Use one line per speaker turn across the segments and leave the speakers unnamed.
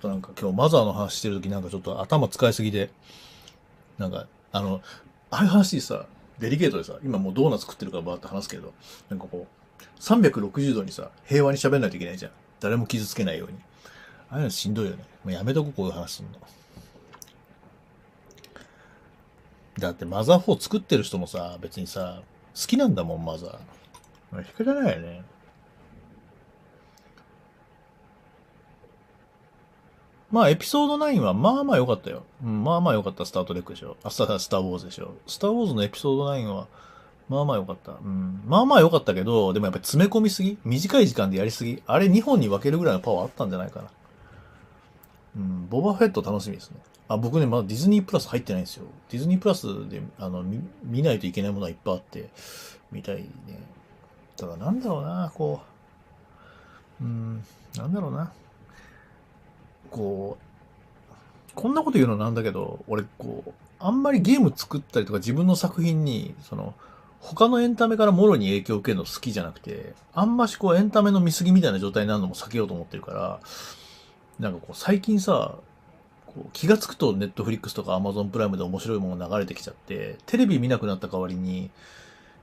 となんか今日マザーの話してるときなんかちょっと頭使いすぎで、なんか、ああいう話さ、デリケートでさ、今もうドーナツ食ってるからバーって話すけど、なんかこう、360度にさ、平和に喋んないといけないじゃん。誰も傷つけないように。ああいうのしんどいよね。もうやめとここういう話すんの。だってマザー4作ってる人もさ、別にさ、好きなんだもん、マザー。仕方ないよね。まあ、エピソード9はまあまあ良かったよ。うん、まあまあ良かった、スタートレックでしょ。スター・ウォーズでしょ。スター・ウォーズのエピソード9は、まあまあ良かった。うん。まあまあ良かったけど、でもやっぱり詰め込みすぎ短い時間でやりすぎあれ2本に分けるぐらいのパワーあったんじゃないかな。うん、ボバフェット楽しみですね。あ、僕ね、まだディズニープラス入ってないんですよ。ディズニープラスで、見ないといけないものはいっぱいあって、見たいね。ただなんだろうな、こう、なんだろうな。ここんなこと言うのなんだけど、俺、こう、あんまりゲーム作ったりとか自分の作品に、他のエンタメからもろに影響を受けるの好きじゃなくて、あんましこうエンタメの見過ぎみたいな状態になるのも避けようと思ってるから、なんかこう最近さ、こう気がつくとネットフリックスとかアマゾンプライムで面白いもの流れてきちゃって、テレビ見なくなった代わりに、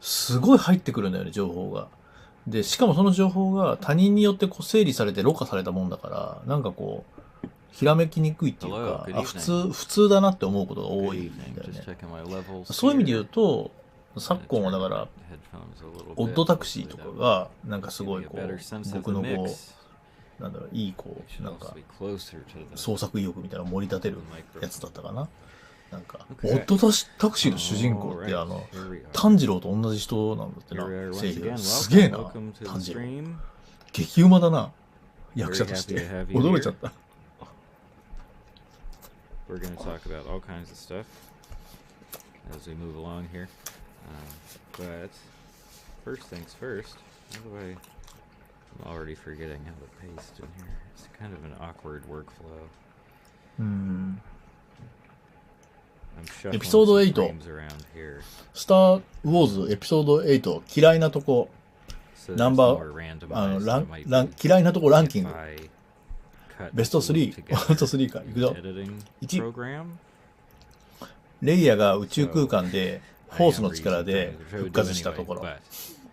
すごい入ってくるんだよね、情報が。で、しかもその情報が他人によってこう整理されてろ過されたもんだから、なんかこう、ひらめきにくいっていうか、普通だなって思うことが多いんだよね。そういう意味で言うと、昨今はだから、オッドタクシーとかが、なんかすごいこう、僕のこう、なんだろう、いいこう、なんか、創作意欲みたいなのを盛り立てるやつだったかな。なんか、オッドタクシーの主人公って炭治郎と同じ人なんだってな、声優。すげえな、炭治郎。激うまだな、役者として。驚いちゃった。
We're going to talk about all kinds of stuff as we move along here. But first things first, how do I... I'm already forgetting how to paste in here. It's kind of an awkward workflow.
I'm エ
shuffling
ピソード
some
8、frames
around here.
スター・ウォーズエピソード8、嫌いなとこ、
So
ナ
there's
ンバ
more
ー、
randomized that might be
嫌いなとこランキン
if
グ。
I cut
ベスト
this loop
3、ベスト
together
3か。いく
in
ぞ。
an editing
1、
program.
レイヤが宇宙空間で、フォ
I
ース
am
の力
reading
で
things which I
復
would do
活したと
anyway,
ころ。
but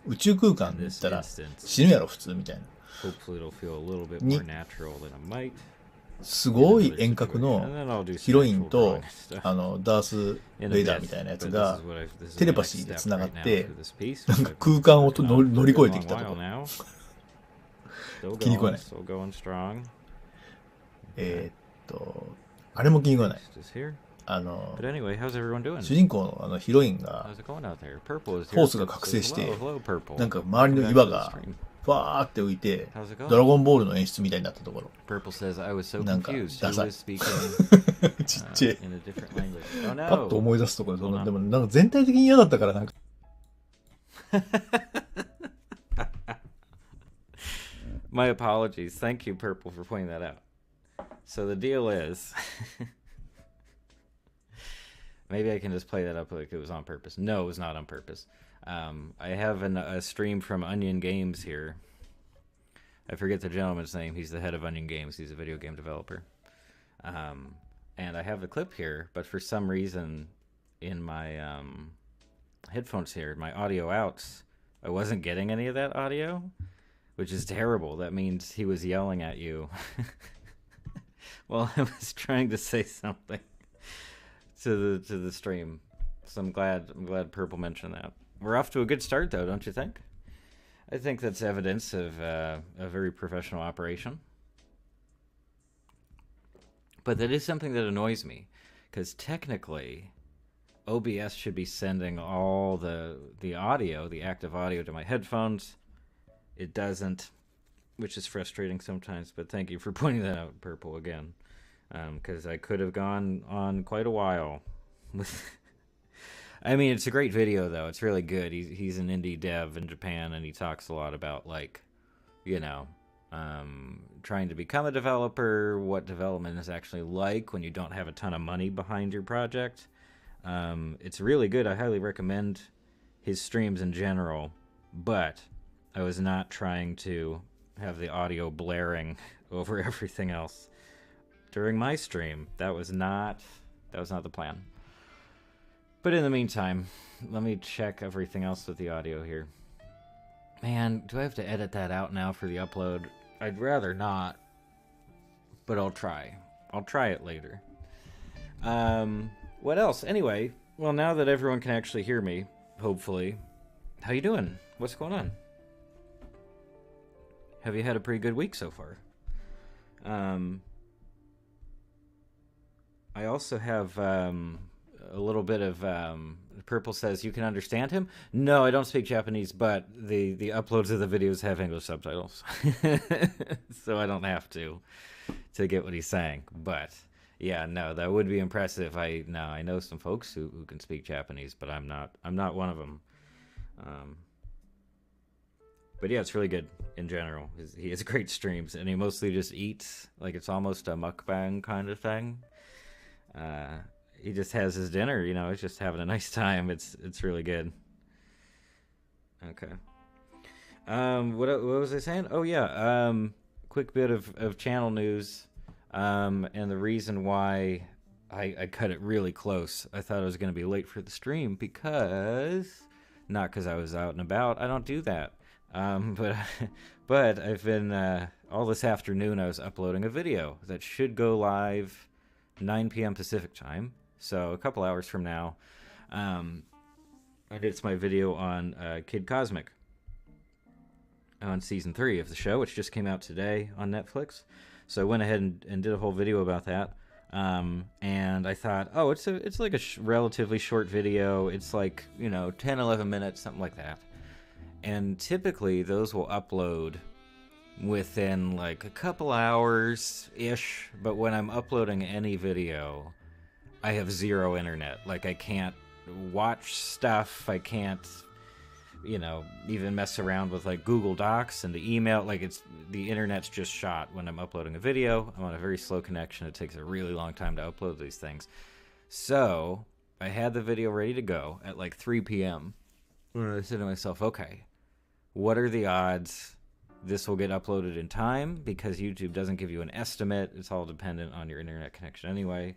宇宙空間
in
に行っ
this
たら
instance,
死ぬやろ普通みたいな。
hopefully it'll feel a little bit
Ni-
more natural than it might.
すごい遠隔のヒロインとダース・ベイダーみたいなやつがテレパシーでつながってなんか空間を乗り越えてきたとこ気に食わない。あれも気に食わない。主人公のヒロインがフォースが覚醒してなんか周りの岩がバーって浮いてドラゴンボールの演出みたいになったところなんかダサいちっちゃいパッと思い出すところでもなんか全体的に嫌だったからなんか
My apologies. Thank you, Purple, for pointing that out. So the deal is... Maybe I can just play that up like it was on purpose. No, it was not on purpose. I have a stream from Onion Games here. I forget the gentleman's name. He's the head of Onion Games. He's a video game developer. And I have the clip here, but for some reason in my headphones here, my audio outs, I wasn't getting any of that audio, which is terrible. That means he was yelling at you while I was trying to say something to the stream. So I'm glad Purple mentioned that. We're off to a good start, though, don't you think? I think that's evidence of a very professional operation. But that is something that annoys me, because technically, OBS should be sending all the audio, the active audio, to my headphones. It doesn't, which is frustrating sometimes, but thank you for pointing that out, Purple, again. Because I could have gone on quite a while with... I mean, it's a great video, though. It's really good. He's an indie dev in Japan, and he talks a lot about, like, you know, trying to become a developer, what development is actually like when you don't have a ton of money behind your project. It's really good. I highly recommend his streams in general, but I was not trying to have the audio blaring over everything else. during my stream. That was not the plan. But in the meantime, let me check everything else with the audio here. Man, do I have to edit that out now for the upload? I'd rather not, but I'll try. I'll try it later. What else? Anyway, well, now that everyone can actually hear me, hopefully, how you doing? What's going on? Have you had a pretty good week so far? I also have a little bit of Purple says you can understand him. No, I don't speak Japanese, but the uploads of the videos have English subtitles, so I don't have to get what he's saying. But yeah, no, that would be impressive. I know some folks who can speak Japanese, but I'm not one of them. But yeah, it's really good in general. He has great streams, and he mostly just eats. Like, it's almost a mukbang kind of thing. He just has his dinner, you know, he's just having a nice time. It's really good. Okay. What was I saying? Oh yeah, quick bit of channel news. And the reason why I cut it really close. I thought I was going to be late for the stream not because I was out and about. I don't do that. But I've been all this afternoon I was uploading a video that should go live 9 p.m. Pacific time. So a couple hours from now, it's my video on Kid Cosmic on season 3 of the show, which just came out today on Netflix. So I went ahead and did a whole video about that. And I thought, oh, it's like a relatively short video. It's like, 10, 11 minutes, something like that. And typically those will upload within like a couple hours-ish. But when I'm uploading any video, I have zero internet. Like, I can't watch stuff. I can't, even mess around with like Google Docs and the email. Like, the internet's just shot when I'm uploading a video. I'm on a very slow connection. It takes a really long time to upload these things. So I had the video ready to go at like 3 p.m. when I said to myself, okay, what are the odds this will get uploaded in time? Because YouTube doesn't give you an estimate. It's all dependent on your internet connection anyway.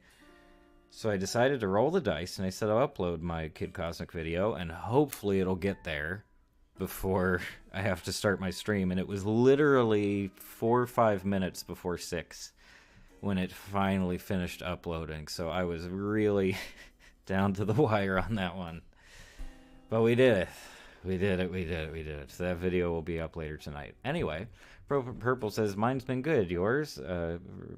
So I decided to roll the dice, and I said I'll upload my Kid Cosmic video, and hopefully it'll get there before I have to start my stream. And it was literally 4 or 5 minutes before 6 when it finally finished uploading. So I was really down to the wire on that one. But we did it. We did it. So that video will be up later tonight. Anyway, Purple says, mine's been good. Yours?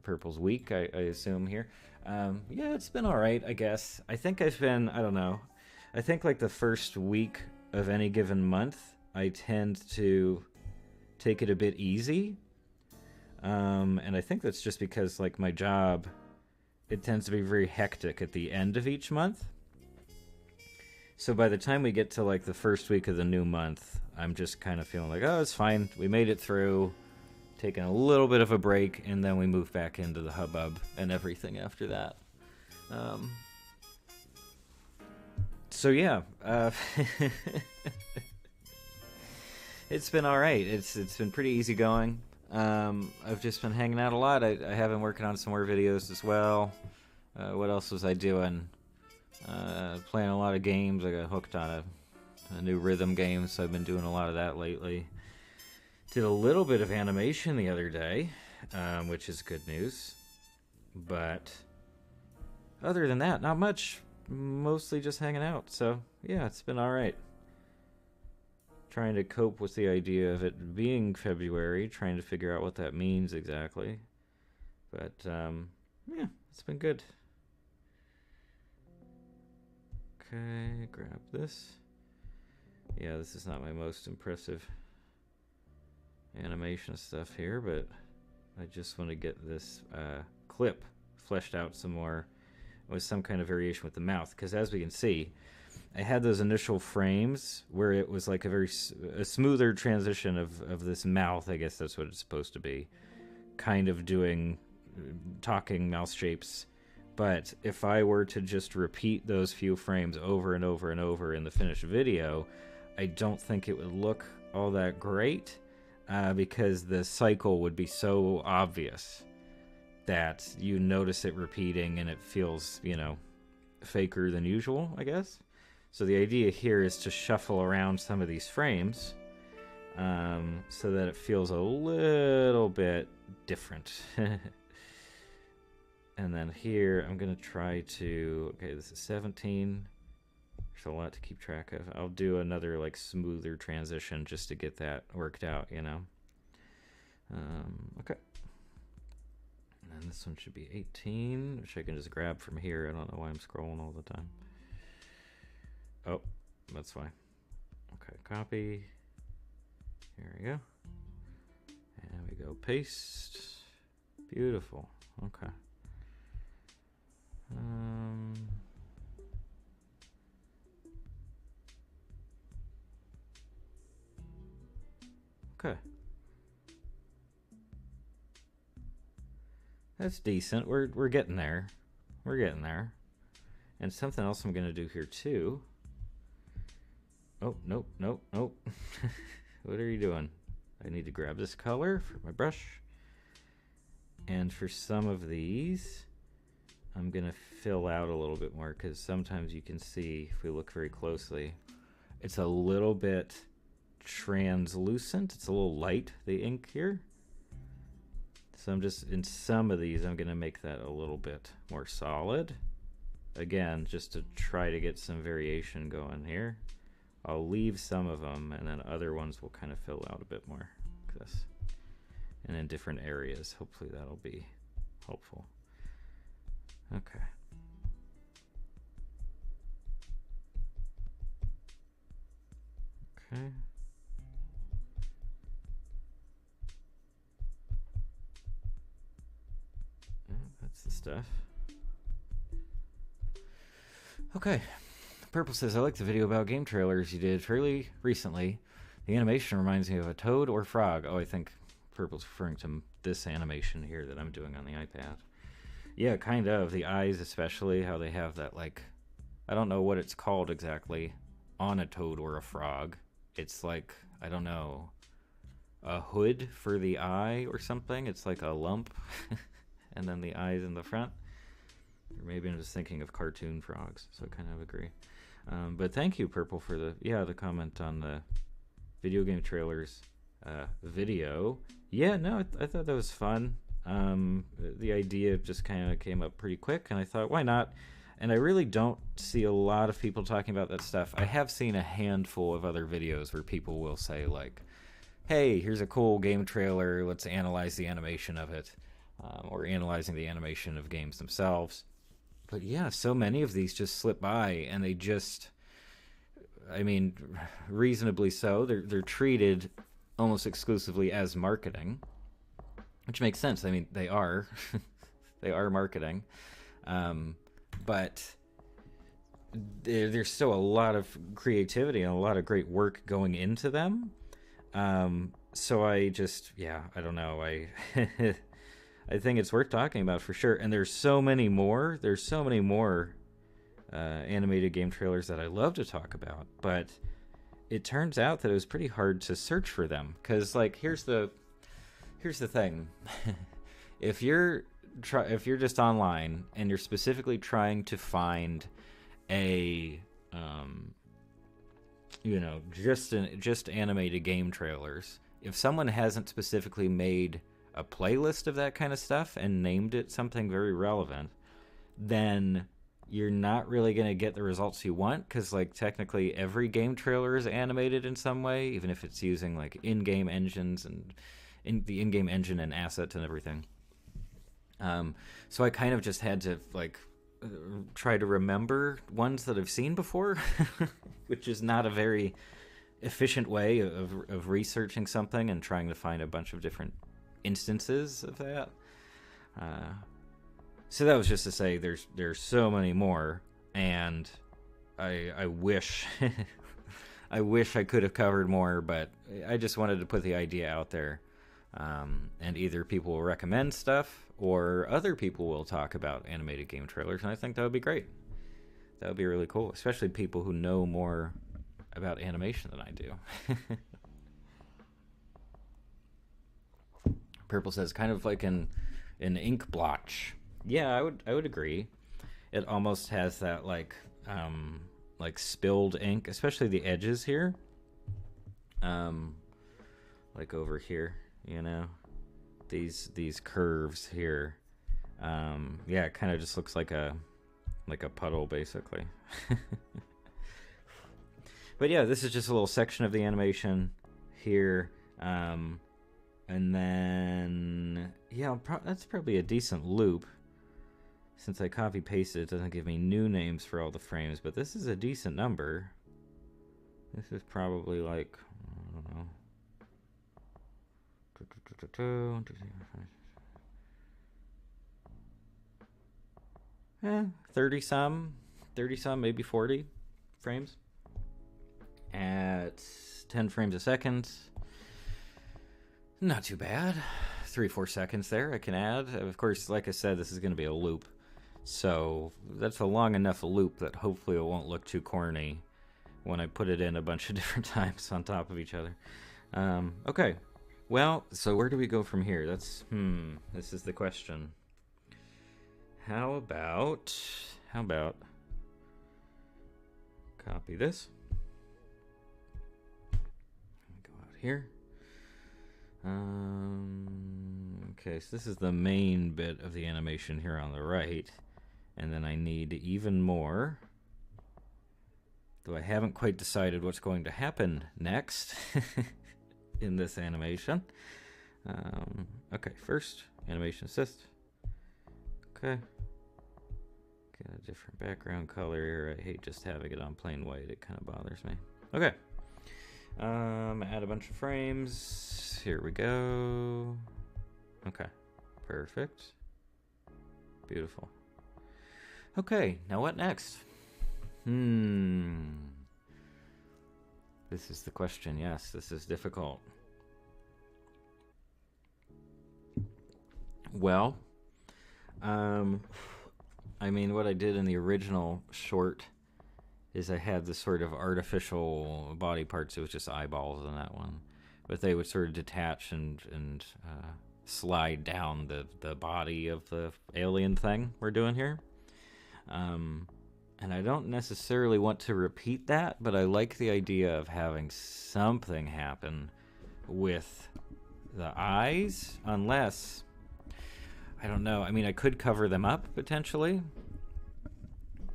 Purple's week, I assume, here. Yeah, it's been alright, I guess. I think I've been, I don't know. I think like the first week of any given month, I tend to take it a bit easy. And I think that's just because like my job, it tends to be very hectic at the end of each month. So by the time we get to like the first week of the new month, I'm just kind of feeling like, oh, it's fine. We made it through. Taking a little bit of a break, and then we move back into the hubbub and everything after that. So yeah, it's been all right. It's been pretty easy going. I've just been hanging out a lot. I have been working on some more videos as well. What else was I doing? Playing a lot of games. I got hooked on a new rhythm game, so I've been doing a lot of that lately. Did a little bit of animation the other day, which is good news. But other than that, not much. Mostly just hanging out. So, yeah, it's been alright. Trying to cope with the idea of it being February. Trying to figure out what that means exactly. But, yeah, it's been good. Okay, grab this. Yeah, this is not my most impressive animation stuff here, but I just want to get this clip fleshed out some more with some kind of variation with the mouth, because as we can see, I had those initial frames where it was like a smoother transition of this mouth. I guess that's what it's supposed to be, kind of doing talking mouth shapes. But if I were to just repeat those few frames over and over and over in the finished video, I don't think it would look all that great. Because the cycle would be so obvious. that you notice it repeating and it feels, you know, faker than usual, I guess. So the idea here is to shuffle around some of these frames so that it feels a little bit different. And then here, I'm going to try to... Okay, this is 17. There's a lot to keep track of. I'll do another, like, smoother transition just to get that worked out, you know? Okay. And then this one should be 18, which I can just grab from here. I don't know why I'm scrolling all the time. Oh, that's fine. Okay, copy. Here we go. And we go paste. Beautiful. Okay. Okay. That's decent. We're getting there. We're getting there. And something else I'm gonna do here too. Oh, nope, nope, nope. What are you doing? I need to grab this color for my brush. And for some of these, I'm gonna fill out a little bit more because sometimes you can see, if we look very closely, it's a little bit translucent. It's a little light, the ink here. So I'm just, in some of these, I'm gonna make that a little bit more solid. Again, just to try to get some variation going here. I'll leave some of them, and then other ones will kind of fill out a bit more, like this. And in different areas. Hopefully that'll be helpful. Okay. Okay. Yeah, that's the stuff. Okay. Purple says, I like the video about game trailers you did fairly recently. The animation reminds me of a toad or frog. Oh, I think Purple's referring to this animation here that I'm doing on the iPad. Yeah, kind of. The eyes especially, how they have that, like, I don't know what it's called exactly on a toad or a frog. It's like, I don't know, a hood for the eye or something. It's like a lump and then the eyes in the front. Or maybe I'm just thinking of cartoon frogs, so I kind of agree. But thank you, Purple, for the comment on the video game trailers video. Yeah, no, I thought that was fun. The idea just kind of came up pretty quick, and I thought, why not? And I really don't see a lot of people talking about that stuff. I have seen a handful of other videos where people will say, like, hey, here's a cool game trailer, let's analyze the animation of it, or analyzing the animation of games themselves. But yeah, so many of these just slip by, and they just, I mean, reasonably so. They're treated almost exclusively as marketing, which makes sense. I mean, they are, they are marketing, but there's still a lot of creativity and a lot of great work going into them. So I just, yeah, I don't know. I think it's worth talking about for sure. And there's so many more. There's so many more animated game trailers that I love to talk about. But it turns out that it was pretty hard to search for them. Because, like, here's the thing. If you're just online and you're specifically trying to find a just animated game trailers, if someone hasn't specifically made a playlist of that kind of stuff and named it something very relevant, then you're not really going to get the results you want, because, like, technically every game trailer is animated in some way, even if it's using, like, in-game engines and the in-game engine and assets and everything. So I kind of just had to, like, try to remember ones that I've seen before, which is not a very efficient way of researching something and trying to find a bunch of different instances of that. So that was just to say there's so many more, and I wish I wish I could have covered more, but I just wanted to put the idea out there, and either people will recommend stuff or other people will talk about animated game trailers, and I think that would be great. That would be really cool, especially people who know more about animation than I do. Purple says, kind of like an an ink blotch. Yeah, I would agree. It almost has that like spilled ink, especially the edges here. Um, like over here, you know, these curves here. Yeah, it kind of just looks like a puddle basically. But yeah, this is just a little section of the animation here. And then, yeah, that's probably a decent loop. Since I copy pasted, it doesn't give me new names for all the frames, but this is a decent number. This is probably like, I don't know, 30 some, maybe 40 frames at 10 frames a second. Not too bad. 3-4 seconds there I can add. Of course, like I said, this is going to be a loop. So that's a long enough loop that hopefully it won't look too corny when I put it in a bunch of different times on top of each other. Okay. Well, so where do we go from here? This is the question. How about copy this. Go out here. Okay, so this is the main bit of the animation here on the right. And then I need even more. Though I haven't quite decided what's going to happen next in this animation. Okay, first, animation assist. Okay. Get a different background color here. I hate just having it on plain white. It kind of bothers me. Okay. Add a bunch of frames. Here we go. Okay. Perfect. Beautiful. Okay, now what next? This is the question. Yes, this is difficult. Well, I mean, what I did in the original short is I had this sort of artificial body parts. It was just eyeballs in that one, but they would sort of detach and slide down the body of the alien thing we're doing here. And I don't necessarily want to repeat that, but I like the idea of having something happen with the eyes, unless, I don't know, I mean, I could cover them up potentially.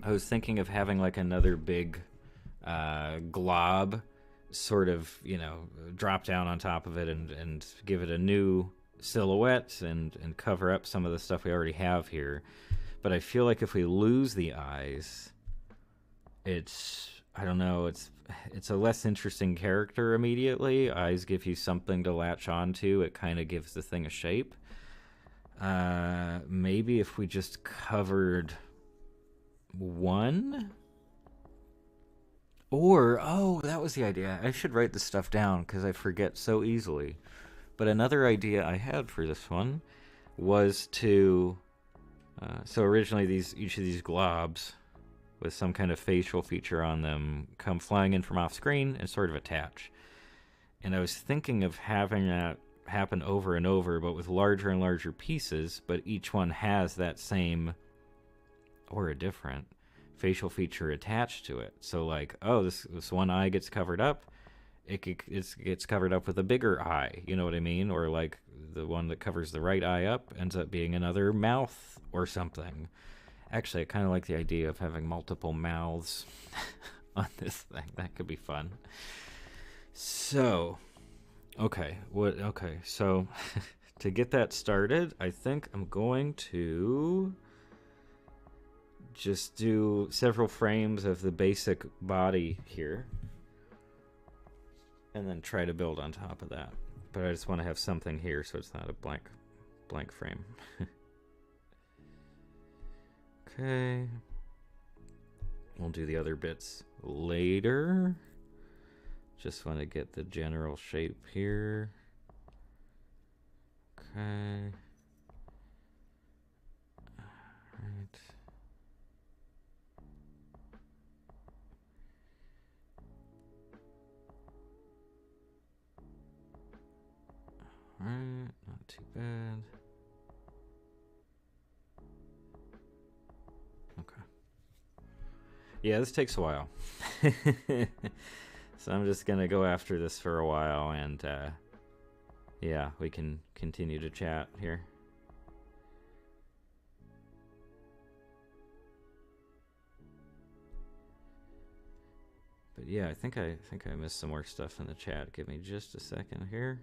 I was thinking of having like another big glob sort of, you know, drop down on top of it and give it a new silhouette and cover up some of the stuff we already have here. But I feel like if we lose the eyes, I don't know, it's a less interesting character immediately. Eyes give you something to latch onto. It kind of gives the thing a shape. Maybe if we just covered one? Or, oh, that was the idea. I should write this stuff down because I forget so easily. But another idea I had for this one was to... so originally each of these globs with some kind of facial feature on them come flying in from off screen and sort of attach. And I was thinking of having that happen over and over, but with larger and larger pieces, but each one has that same or a different facial feature attached to it. So like, oh, this one eye gets covered up, it gets covered up with a bigger eye, you know what I mean? Or like the one that covers the right eye up ends up being another mouth or something. Actually, I kind of like the idea of having multiple mouths on this thing. That could be fun. So, okay, so to get that started, I think I'm going to just do several frames of the basic body here and then try to build on top of that. But I just want to have something here so it's not a blank frame. Okay. We'll do the other bits later. Just want to get the general shape here. Okay. Alright. Alright, not too bad. Yeah, this takes a while. So I'm just gonna go after this for a while, and yeah, we can continue to chat here. But yeah, I think I missed some more stuff in the chat. Give me just a second here.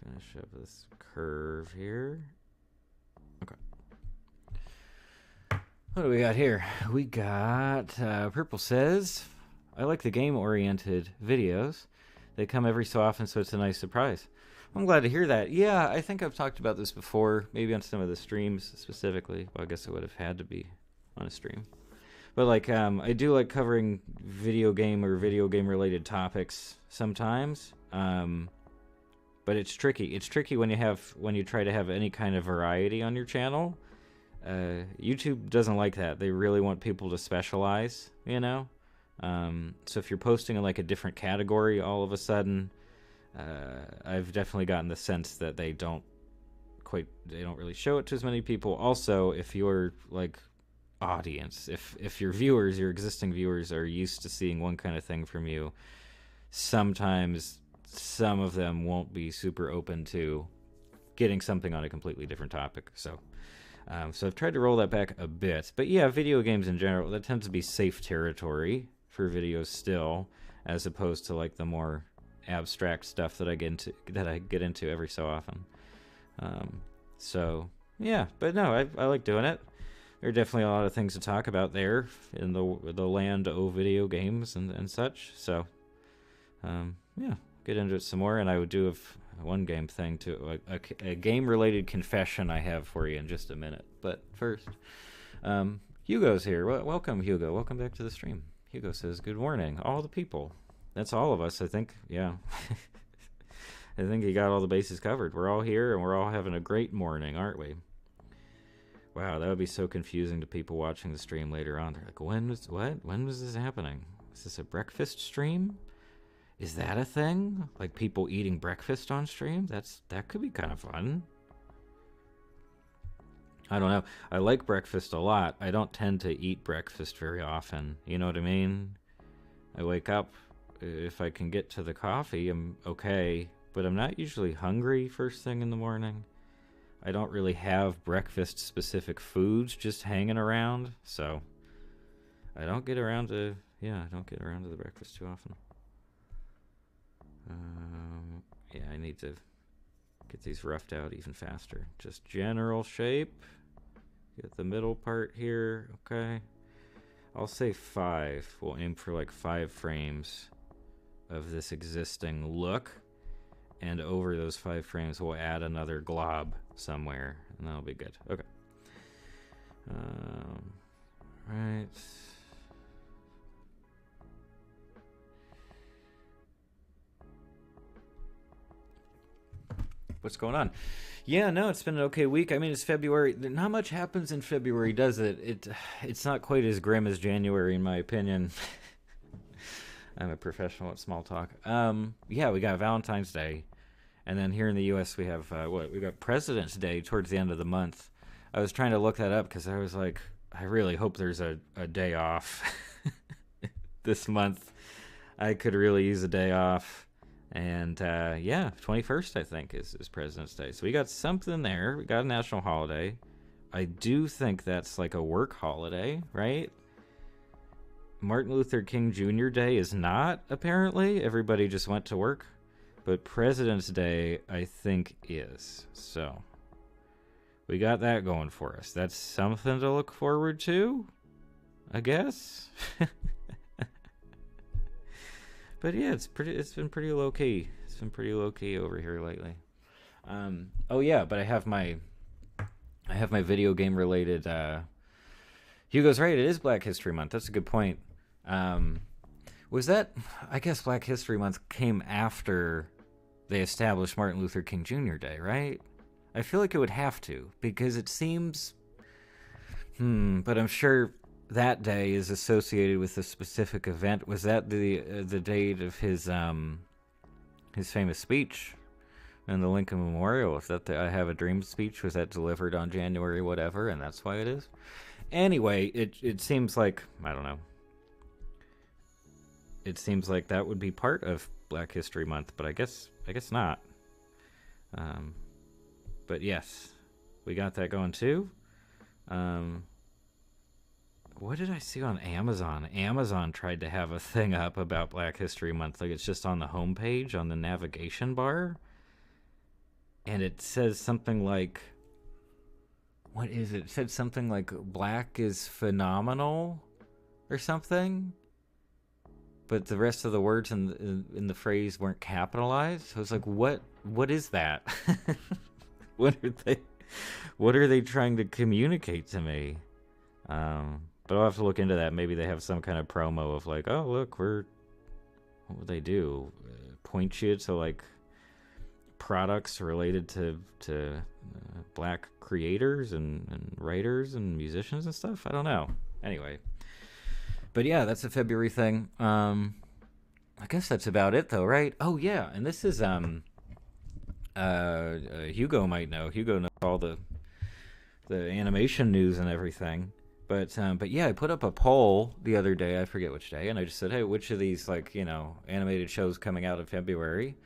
Finish up this curve here. Okay. What do we got here? We got Purple says, I like the game-oriented videos. They come every so often, so it's a nice surprise. I'm glad to hear that. Yeah, I think I've talked about this before, maybe on some of the streams specifically. Well, I guess it would have had to be on a stream. But like, I do like covering video game or video game related topics sometimes. But it's tricky. It's tricky when you try to have any kind of variety on your channel. YouTube doesn't like that. They really want people to specialize, you know? So if you're posting in like a different category all of a sudden, I've definitely gotten the sense that they don't really show it to as many people. Also, if your like audience, if your viewers, your existing viewers are used to seeing one kind of thing from you, sometimes some of them won't be super open to getting something on a completely different topic. So I've tried to roll that back a bit. But yeah, video games in general, that tends to be safe territory for videos still, as opposed to like the more abstract stuff that I get into every so often. So yeah, but no, I like doing it. There are definitely a lot of things to talk about there in the land of video games and such. So yeah, get into it some more, and I would do one game thing too, a game-related confession I have for you in just a minute. But first, Hugo's here. Welcome, Hugo. Welcome back to the stream. Hugo says, good morning, all the people. That's all of us, I think. Yeah. I think you got all the bases covered. We're all here, and we're all having a great morning, aren't we? Wow, that would be so confusing to people watching the stream later on. They're like, when was this happening? Is this a breakfast stream? Is that a thing? Like people eating breakfast on stream? That could be kind of fun. I don't know. I like breakfast a lot. I don't tend to eat breakfast very often. You know what I mean? I wake up. If I can get to the coffee, I'm okay. But I'm not usually hungry first thing in the morning. I don't really have breakfast-specific foods just hanging around. So I don't get around to the breakfast too often. Yeah, I need to get these roughed out even faster. Just general shape. Get the middle part here. Okay. I'll say 5. We'll aim for like 5 frames of this existing look. And over those 5 frames, we'll add another glob somewhere. And that'll be good. Okay. Right. What's going on? Yeah, no, it's been an okay week. I mean, it's February. Not much happens in February, does it? It's not quite as grim as January, in my opinion. I'm a professional at small talk. Yeah, we got Valentine's Day. And then here in the U.S., we have, we got President's Day towards the end of the month. I was trying to look that up because I was like, I really hope there's a day off this month. I could really use a day off. And yeah, 21st, I think, is President's Day. So we got something there. We got a national holiday. I do think that's like a work holiday, right? Martin Luther King Jr. Day is not, apparently. Everybody just went to work. But President's Day, I think, is. So we got that going for us. That's something to look forward to, I guess. But yeah, it's been pretty low key. It's been pretty low key over here lately. Oh yeah, but I have my video game related. Hugo's right. It is Black History Month. That's a good point. Was that? I guess Black History Month came after they established Martin Luther King Jr. Day, right? I feel like it would have to, because it seems. But I'm sure that day is associated with a specific event. Was that the date of his famous speech in the Lincoln Memorial? If that I Have a Dream speech, was that delivered on January whatever, and that's why it is? Anyway, it seems like, I don't know. It seems like that would be part of Black History Month, but I guess not. Um, but yes, we got that going too. Um, what did I see on Amazon? Amazon tried to have a thing up about Black History Month, like it's just on the homepage on the navigation bar, and it says something like, what is it? It said something like "Black is phenomenal" or something, but the rest of the words in the phrase weren't capitalized. So I was like, what is that? what are they what are they trying to communicate to me? But I'll have to look into that. Maybe they have some kind of promo of like, oh look, what would they do? Point you to like products related to black creators and writers and musicians and stuff. I don't know. Anyway, but yeah, that's a February thing. I guess that's about it though, right? Oh yeah, and this is Hugo might know. Hugo knows all the animation news and everything. But yeah, I put up a poll the other day. I forget which day, and I just said, hey, which of these animated shows coming out in February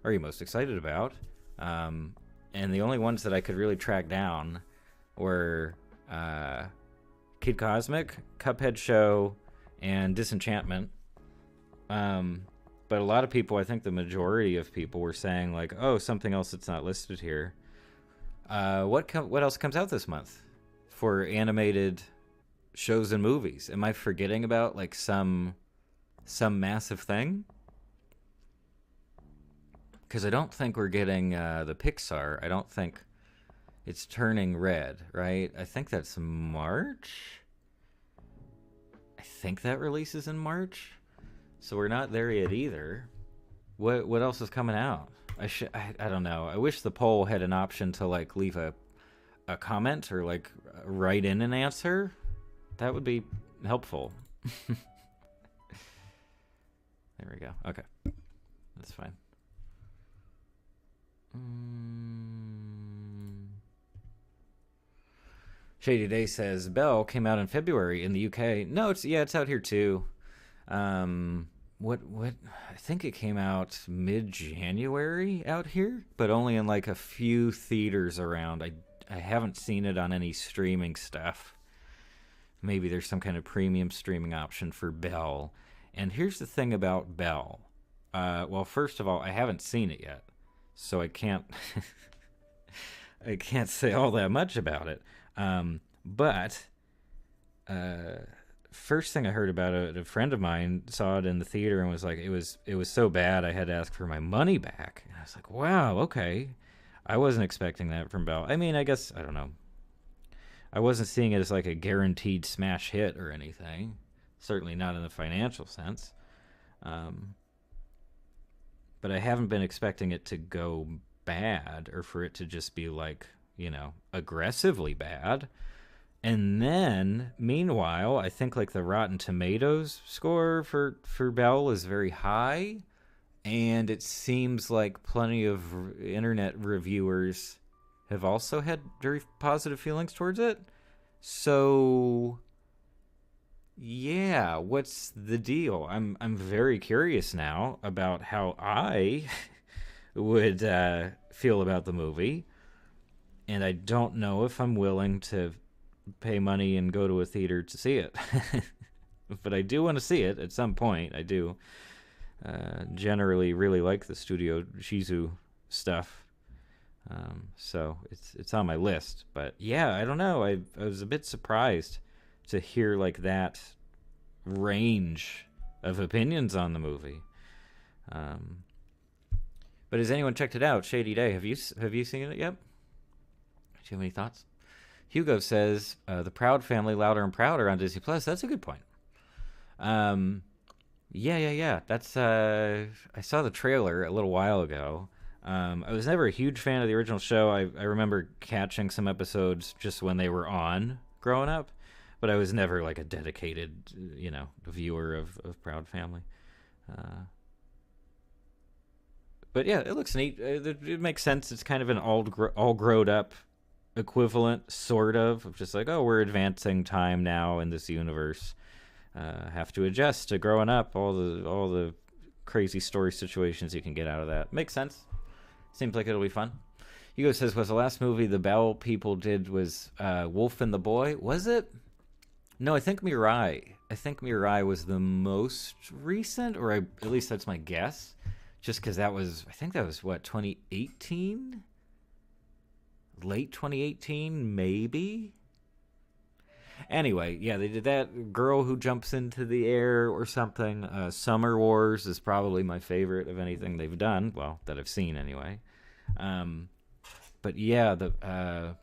are you most excited about? And the only ones that I could really track down were Kid Cosmic, Cuphead Show, and Disenchantment. But a lot of people, I think the majority of people, were saying like, oh, something else that's not listed here. What else comes out this month for animated shows and movies? Am I forgetting about like some massive thing? Because I don't think we're getting the Pixar. I don't think it's Turning Red, right? I think that's March. I think that releases in March. So we're not there yet either. What else is coming out? I don't know. I wish the poll had an option to like leave a comment or like write in an answer. That would be helpful. There we go. Okay. That's fine. Shady Day says Belle came out in February in the UK. No, it's out here too. What I think it came out mid-January out here, but only in like a few theaters around. I haven't seen it on any streaming stuff. Maybe there's some kind of premium streaming option for Belle. And here's the thing about Belle. Well, first of all, I haven't seen it yet, so I can't I can't say all that much about it. But first thing I heard about it, a friend of mine saw it in the theater and was like, it was so bad I had to ask for my money back. And I was like, wow, okay. I wasn't expecting that from Belle. I mean, I guess, I don't know. I wasn't seeing it as like a guaranteed smash hit or anything. Certainly not in the financial sense. But I haven't been expecting it to go bad or for it to just be like, aggressively bad. And then, meanwhile, I think like the Rotten Tomatoes score for Belle is very high. And it seems like plenty of internet reviewers have also had very positive feelings towards it. So, yeah, what's the deal? I'm very curious now about how I would feel about the movie. And I don't know if I'm willing to pay money and go to a theater to see it. But I do want to see it at some point. I do generally really like the Studio Shizu stuff. So it's on my list. But yeah, I don't know. I was a bit surprised to hear like that range of opinions on the movie. But has anyone checked it out? Shady Day, have you seen it yet? Do you have any thoughts? Hugo says the Proud Family, Louder and Prouder on Disney Plus. That's a good point. Yeah. That's I saw the trailer a little while ago. I was never a huge fan of the original show. I remember catching some episodes just when they were on growing up, but I was never like a dedicated, viewer of Proud Family. But yeah, it looks neat. It makes sense. It's kind of an all grown up equivalent, sort of just like, oh, we're advancing time now in this universe. Have to adjust to growing up. All the crazy story situations you can get out of that makes sense. Seems like it'll be fun. Hugo says, was the last movie the Bell people did was Wolf and the Boy? Was it? No, I think Mirai. I think Mirai was the most recent, or at least that's my guess. Just because I think that was, what, 2018? Late 2018, maybe? Anyway, yeah, they did that. Girl Who Jumps into the Air or something. Summer Wars is probably my favorite of anything they've done. Well, that I've seen anyway. But yeah, the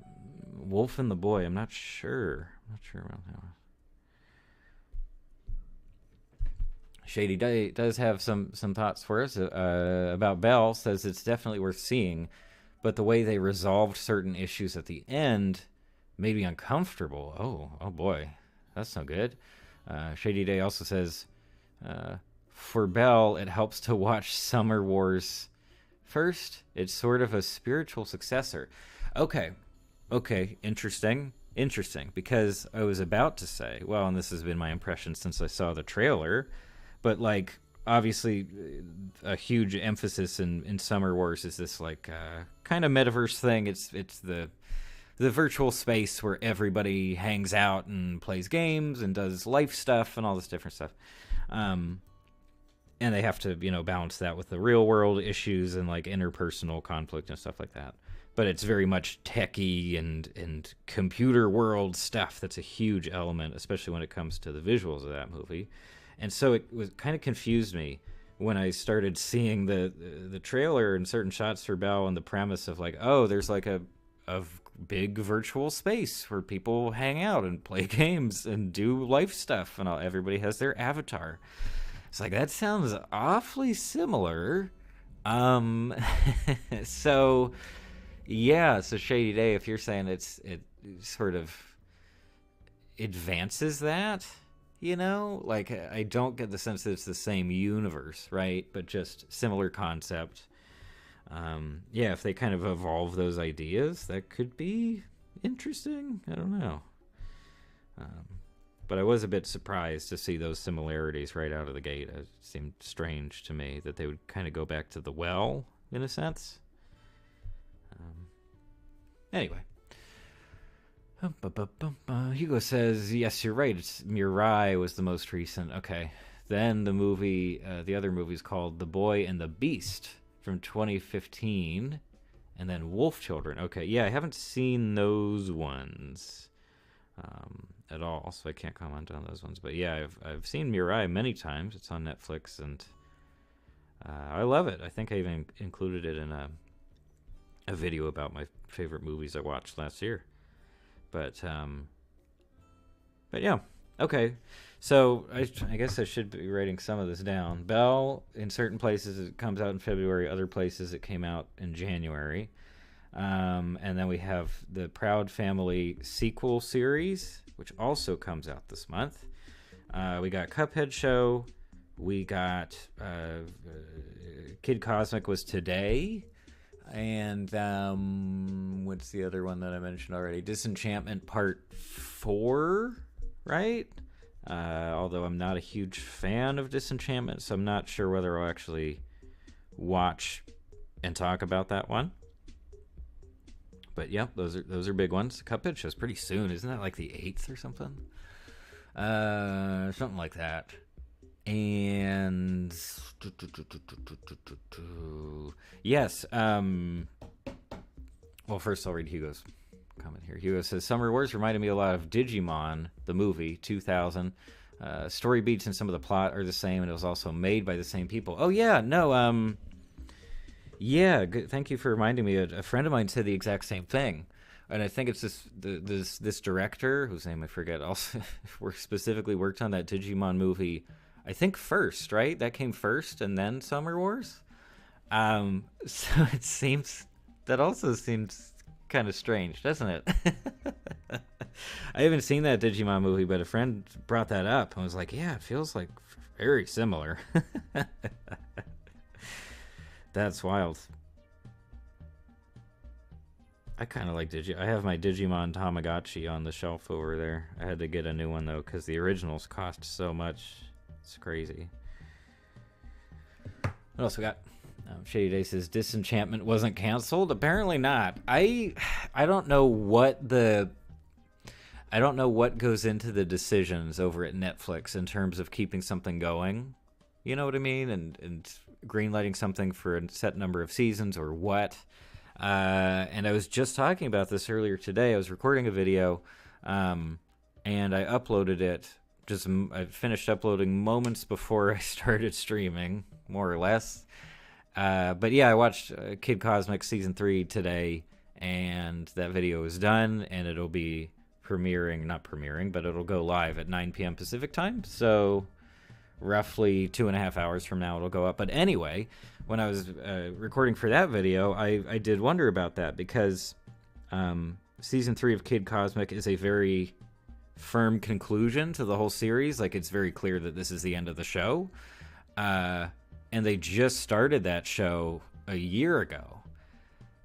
Wolf and the Boy, I'm not sure. I'm not sure about that one. Shady Day does have some thoughts for us about Belle. Says it's definitely worth seeing, but the way they resolved certain issues at the end made me uncomfortable. Oh boy, that's no good. Shady Day also says, for Belle, it helps to watch Summer Wars first. It's sort of a spiritual successor. Okay, interesting, because I was about to say, well, and this has been my impression since I saw the trailer, but like, obviously a huge emphasis in Summer Wars is this like kind of metaverse thing. It's the virtual space where everybody hangs out and plays games and does life stuff and all this different stuff. And they have to, balance that with the real world issues and like interpersonal conflict and stuff like that. But it's very much techie and computer world stuff. That's a huge element, especially when it comes to the visuals of that movie. And so it was kind of confused me when I started seeing the trailer and certain shots for Belle and the premise of like, oh, there's like a big virtual space where people hang out and play games and do life stuff, and everybody has their avatar. It's like, that sounds awfully similar. So yeah, so Shady Day, if you're saying it sort of advances that, like, I don't get the sense that it's the same universe, right? But just similar concept. Yeah, if they kind of evolve those ideas, that could be interesting. I don't know. But I was a bit surprised to see those similarities right out of the gate. It seemed strange to me that they would kind of go back to the well, in a sense. Anyway. Hugo says, yes, you're right. It's Mirai was the most recent. Okay. Then the movie, the other movie is called The Boy and the Beast from 2015. And then Wolf Children. Okay. Yeah, I haven't seen those ones at all, so I can't comment on those ones. But yeah, I've seen Mirai many times. It's on Netflix, and I love it. I think I even included it in a video about my favorite movies I watched last year. But yeah, okay. So I guess I should be writing some of this down. Belle, in certain places it comes out in February, other places it came out in January. And then we have the Proud Family sequel series, which also comes out this month. We got Cuphead Show. We got Kid Cosmic was today. And what's the other one that I mentioned already? Disenchantment Part 4, right? Although I'm not a huge fan of Disenchantment, so I'm not sure whether I'll actually watch and talk about that one. But yeah, those are big ones. Cuphead show's pretty soon, isn't that like the 8th or something? Something like that. And yes, well, first I'll read Hugo's comment here. Hugo says, Summer Wars reminded me a lot of Digimon, the movie, 2000. Story beats and some of the plot are the same, and it was also made by the same people. Oh yeah, no, yeah, good. Thank you for reminding me. A friend of mine said the exact same thing. And I think it's this director, whose name I forget, also specifically worked on that Digimon movie, I think first, right? That came first and then Summer Wars. So that also seems kind of strange, doesn't it? I haven't seen that Digimon movie, but a friend brought that up and was like, yeah, it feels like very similar. That's wild. I kind of like I have my Digimon Tamagotchi on the shelf over there. I had to get a new one though because the originals cost so much. It's crazy. What else we got? Shady Day says Disenchantment wasn't canceled. Apparently not. I don't know what goes into the decisions over at Netflix in terms of keeping something going. You know what I mean? And greenlighting something for a set number of seasons or what. And I was just talking about this earlier today. I was recording a video, and I uploaded it. I finished uploading moments before I started streaming, more or less. But yeah, I watched Kid Cosmic Season 3 today, and that video is done, and it'll be not premiering, but it'll go live at 9 p.m. Pacific time. So roughly 2.5 hours from now it'll go up. But anyway, when I was recording for that video, I did wonder about that because Season 3 of Kid Cosmic is a very firm conclusion to the whole series. Like, it's very clear that this is the end of the show. And they just started that show a year ago.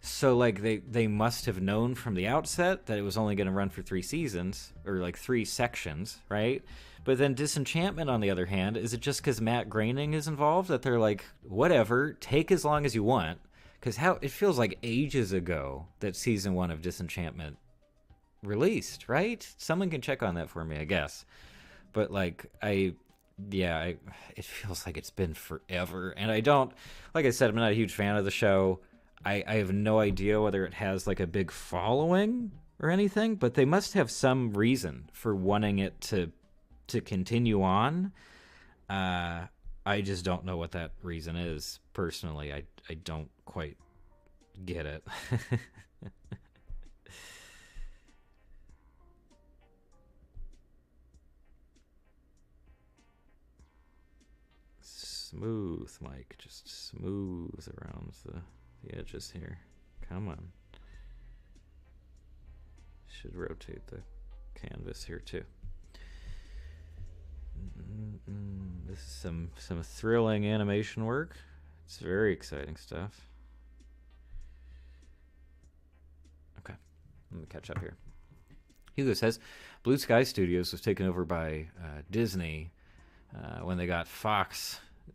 So, like, they must have known from the outset that it was only going to run for 3 seasons, or, like, 3 sections, right? But then Disenchantment, on the other hand, is it just because Matt Groening is involved that they're like, whatever, take as long as you want? Because it feels like ages ago that Season 1 of Disenchantment released, right? Someone can check on that for me, I guess. But, like, it feels like it's been forever. And like I said, I'm not a huge fan of the show. I have no idea whether it has like a big following or anything, but they must have some reason for wanting it to continue on. I just don't know what that reason is. Personally, I don't quite get it. Smooth, Mike. Just smooth around the edges here. Come on. Should rotate the canvas here too. This is some thrilling animation work. It's very exciting stuff. Okay, let me catch up here. Hugo says Blue Sky Studios was taken over by Disney when they got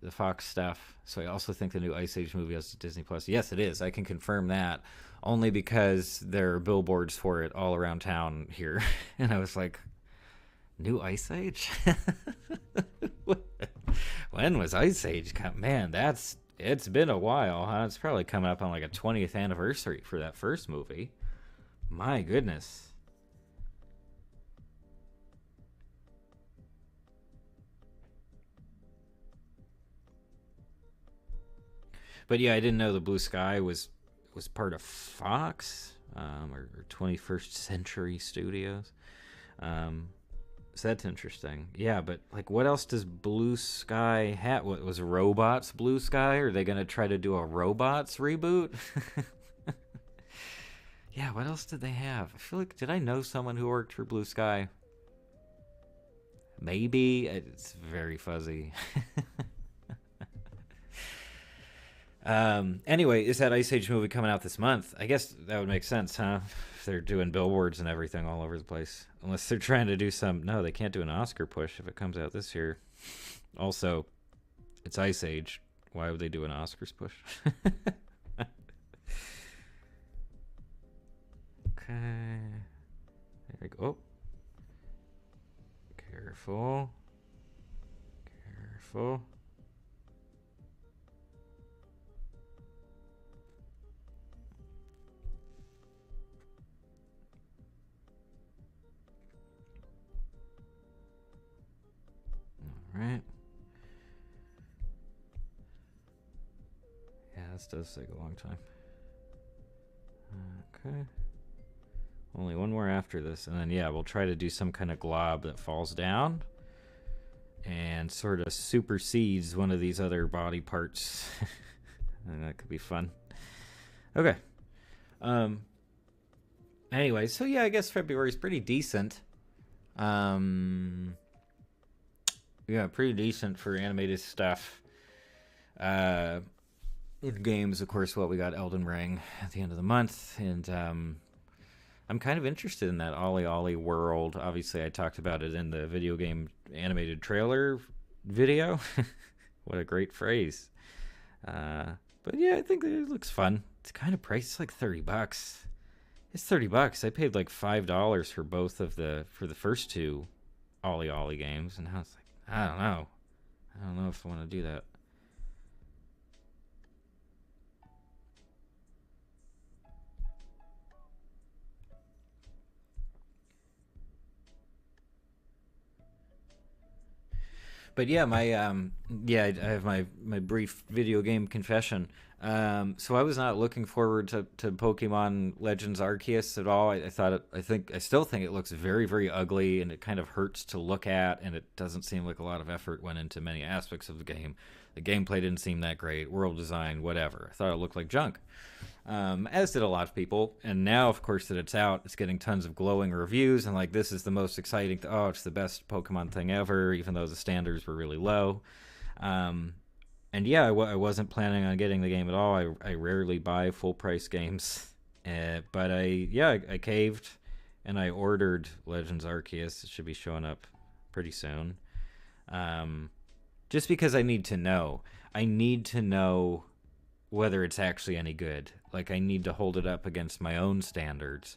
the Fox stuff. So I also think the new Ice Age movie has Disney Plus. Yes, it is. I can confirm that only because there are billboards for it all around town here. And I was like, new Ice Age? When was Ice Age? Man, it's been a while, huh? It's probably coming up on like a 20th anniversary for that first movie. My goodness. But yeah, I didn't know the Blue Sky was part of Fox or 21st Century Studios. So that's interesting. Yeah, but like, what else does Blue Sky have? What was Robots Blue Sky? Are they going to try to do a Robots reboot? Yeah, what else did they have? I feel like, did I know someone who worked for Blue Sky? Maybe. It's very fuzzy. Anyway, is that Ice Age movie coming out this month? I guess that would make sense, huh? If they're doing billboards and everything all over the place. Unless they're trying to do no, they can't do an Oscar push if it comes out this year. Also, it's Ice Age. Why would they do an Oscars push? Okay. There we go. Oh. Careful. Careful. Right. Yeah, this does take a long time. Okay. Only one more after this, and then yeah, we'll try to do some kind of glob that falls down and sort of supersedes one of these other body parts. And that could be fun. Okay. Anyway, so yeah, I guess February is pretty decent. Yeah, pretty decent for animated stuff. In games, of course, we got Elden Ring at the end of the month, and I'm kind of interested in that Ollie Ollie world. Obviously, I talked about it in the video game animated trailer video. What a great phrase. But yeah, I think it looks fun. It's kind of priced. It's like $30. It's $30. I paid like $5 for both of for the first two Ollie Ollie games, and I was like, I don't know. I don't know if I want to do that. But yeah, I have my brief video game confession. So I was not looking forward to Pokemon Legends Arceus at all. I still think it looks very, very ugly, and it kind of hurts to look at, and it doesn't seem like a lot of effort went into many aspects of the game. The gameplay didn't seem that great, world design, whatever. I thought it looked like junk. As did a lot of people. And now, of course, that it's out, it's getting tons of glowing reviews, and like, this is the most exciting. It's the best Pokemon thing ever, even though the standards were really low. And yeah, I wasn't planning on getting the game at all. I rarely buy full price games, but I caved, and I ordered Legends Arceus. It should be showing up pretty soon. Just because I need to know. I need to know whether it's actually any good. Like, I need to hold it up against my own standards.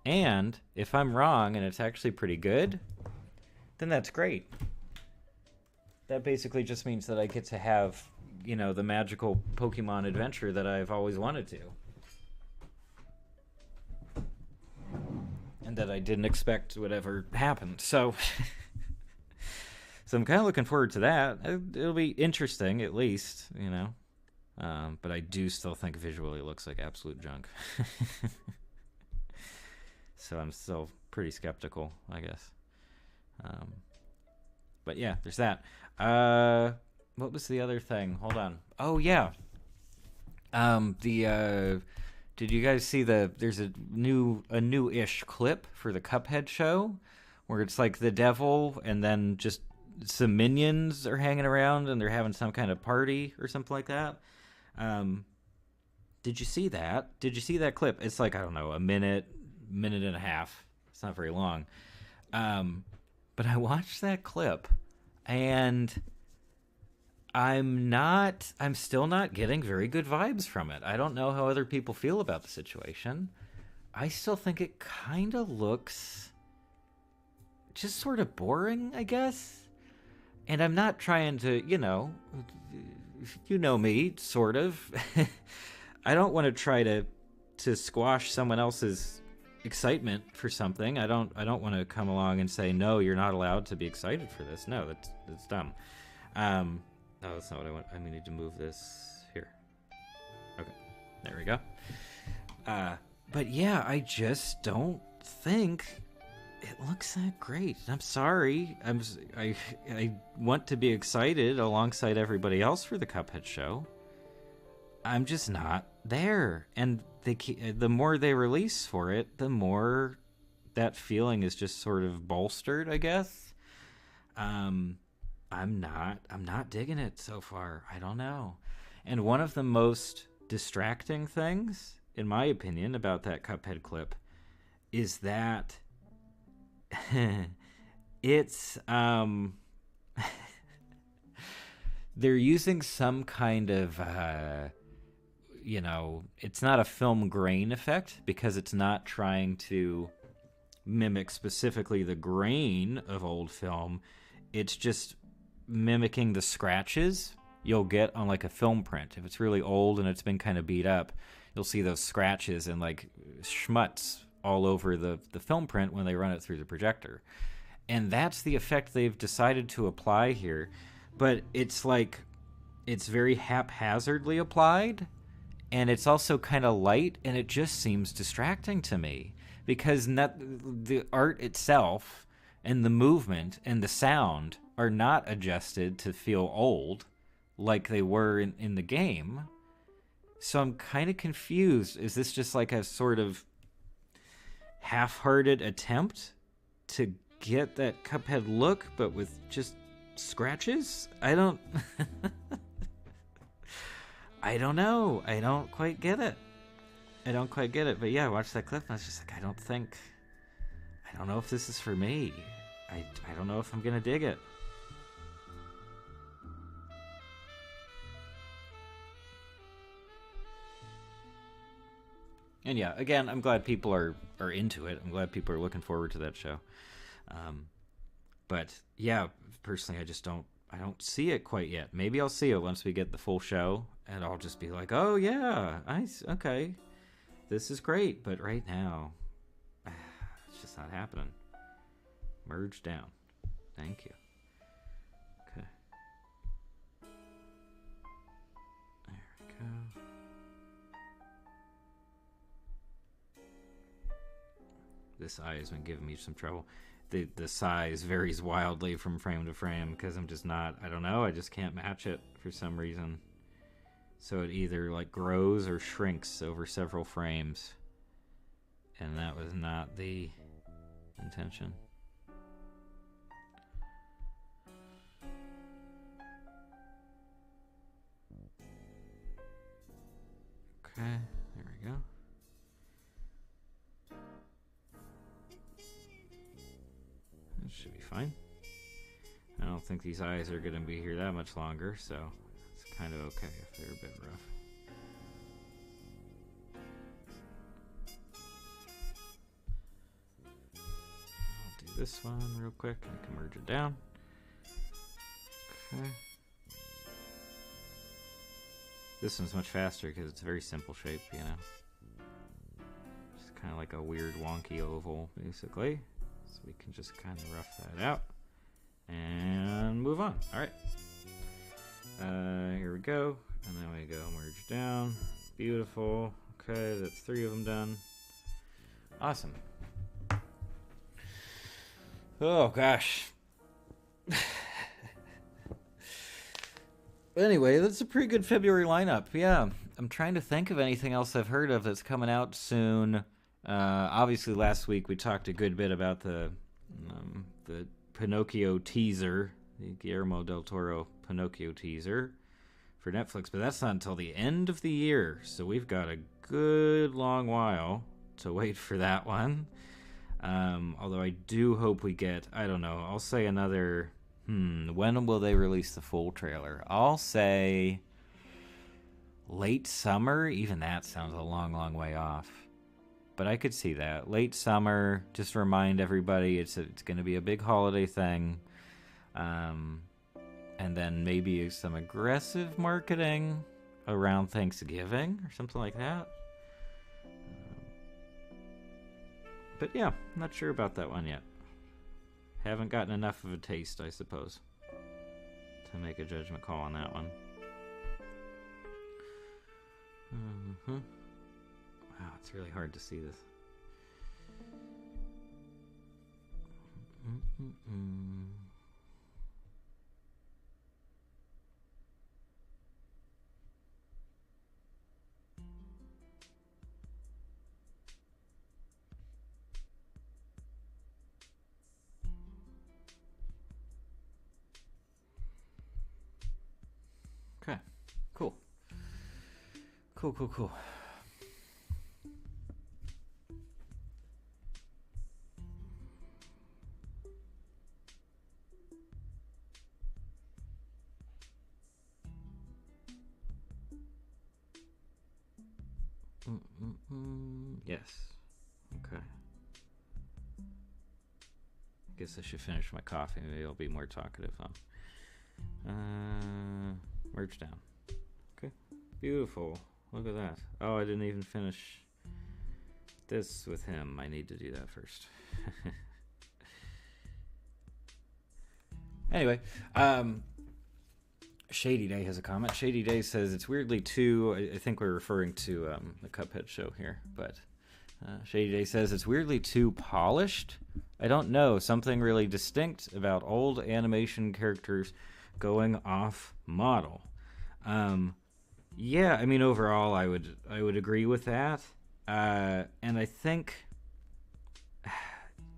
And if I'm wrong and it's actually pretty good, then that's great. That basically just means that I get to have, the magical Pokemon adventure that I've always wanted to. And that I didn't expect would ever happen. So I'm kind of looking forward to that. It'll be interesting, at least, but I do still think visually it looks like absolute junk. So I'm still pretty skeptical, I guess. But yeah, there's that. What was the other thing? Hold on. Oh yeah. Did you guys see there's a new-ish clip for the Cuphead show where it's like the devil and then just some minions are hanging around and they're having some kind of party or something like that? Did you see that? Did you see that clip? It's like, I don't know, a minute and a half. It's not very long. But I watched that clip, and I'm still not getting very good vibes from it. I don't know how other people feel about the situation. I still think it kind of looks just sort of boring, I guess. And I'm not trying to, you know me, sort of. I don't want to try to squash someone else's excitement for something. I don't want to come along and say, no, you're not allowed to be excited for this. No, that's dumb. No, that's not what I want. I need to move this here. Okay, there we go. But yeah, I just don't think it looks that great. I'm sorry. I want to be excited alongside everybody else for the Cuphead show. I'm just not there. And the more they release for it, the more that feeling is just sort of bolstered, I guess. I'm not digging it so far. I don't know. And one of the most distracting things, in my opinion, about that Cuphead clip is that it's they're using some kind of it's not a film grain effect because it's not trying to mimic specifically the grain of old film. It's just mimicking the scratches you'll get on like a film print. If it's really old and it's been kind of beat up, you'll see those scratches and like schmutz all over the film print when they run it through the projector. And that's the effect they've decided to apply here. But it's like, it's very haphazardly applied, and it's also kind of light, and it just seems distracting to me. Because the art itself and the movement and the sound are not adjusted to feel old like they were in the game. So I'm kind of confused. Is this just like a sort of half-hearted attempt to get that Cuphead look, but with just scratches? I don't I don't know. I don't quite get it. I don't quite get it. But yeah, I watched that clip and I was just like, I don't know if this is for me. I don't know if I'm gonna dig it. And yeah, again, I'm glad people are into it. I'm glad people are looking forward to that show. But yeah, personally, I don't see it quite yet. Maybe I'll see it once we get the full show, and I'll just be like, oh yeah, okay, this is great. But right now, it's just not happening. Merge down. Thank you. Okay. There we go. This eye has been giving me some trouble. The size varies wildly from frame to frame because I'm just not, I don't know, I just can't match it for some reason. So it either like grows or shrinks over several frames. And that was not the intention. Okay, there we go. That should be fine. I don't think these eyes are going to be here that much longer, so it's kind of okay if they're a bit rough. I'll do this one real quick and I can merge it down. Okay. This one's much faster because it's a very simple shape, you know. Just kind of like a weird wonky oval, basically. So we can just kind of rough that out and move on. All right. Here we go. And then we go merge down. Beautiful. Okay, that's 3 of them done. Awesome. Oh, gosh. Anyway, that's a pretty good February lineup. Yeah, I'm trying to think of anything else I've heard of that's coming out soon. Obviously, last week we talked a good bit about the Pinocchio teaser, the Guillermo del Toro Pinocchio teaser for Netflix, but that's not until the end of the year, so we've got a good long while to wait for that one. Although I do hope we get, I don't know, I'll say another... when will they release the full trailer? I'll say late summer. Even that sounds a long, long way off. But I could see that. Late summer, just to remind everybody it's going to be a big holiday thing. And then maybe some aggressive marketing around Thanksgiving or something like that. But yeah, not sure about that one yet. Haven't gotten enough of a taste, I suppose, to make a judgment call on that one. Wow, it's really hard to see this. Okay, cool. Cool. Yes. Okay. Guess I should finish my coffee. Maybe I'll be more talkative, huh? Merge down. Okay. Beautiful. Look at that. Oh, I didn't even finish this with him. I need to do that first. Anyway, Shady Day has a comment. Shady Day says it's weirdly too... I think we're referring to the Cuphead show here, but Shady Day says it's weirdly too polished. I don't know. Something really distinct about old animation characters going off model. Yeah, I mean, overall, I would agree with that. And I think...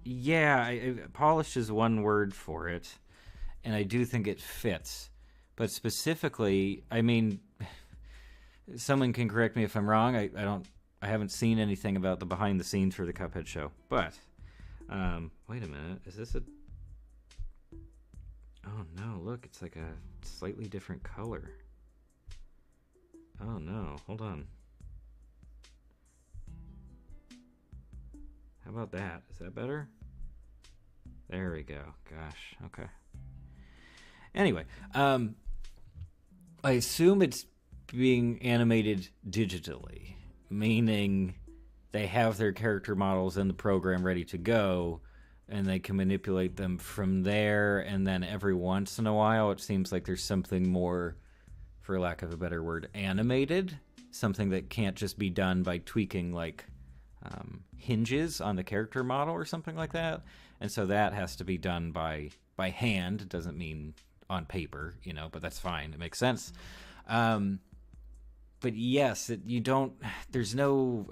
Yeah, polished is one word for it, and I do think it fits. But specifically, I mean, someone can correct me if I'm wrong. I don't I haven't seen anything about the behind the scenes for the Cuphead show. But wait a minute, is this a? Oh no, look, it's like a slightly different color. Oh no, hold on. How about that? Is that better? There we go. Gosh, okay. Anyway, I assume it's being animated digitally, meaning they have their character models in the program ready to go, and they can manipulate them from there, and then every once in a while it seems like there's something more, for lack of a better word, animated, something that can't just be done by tweaking like hinges on the character model or something like that, and so that has to be done by hand. It doesn't mean on paper, but that's fine, it makes sense. But yes, you don't, there's no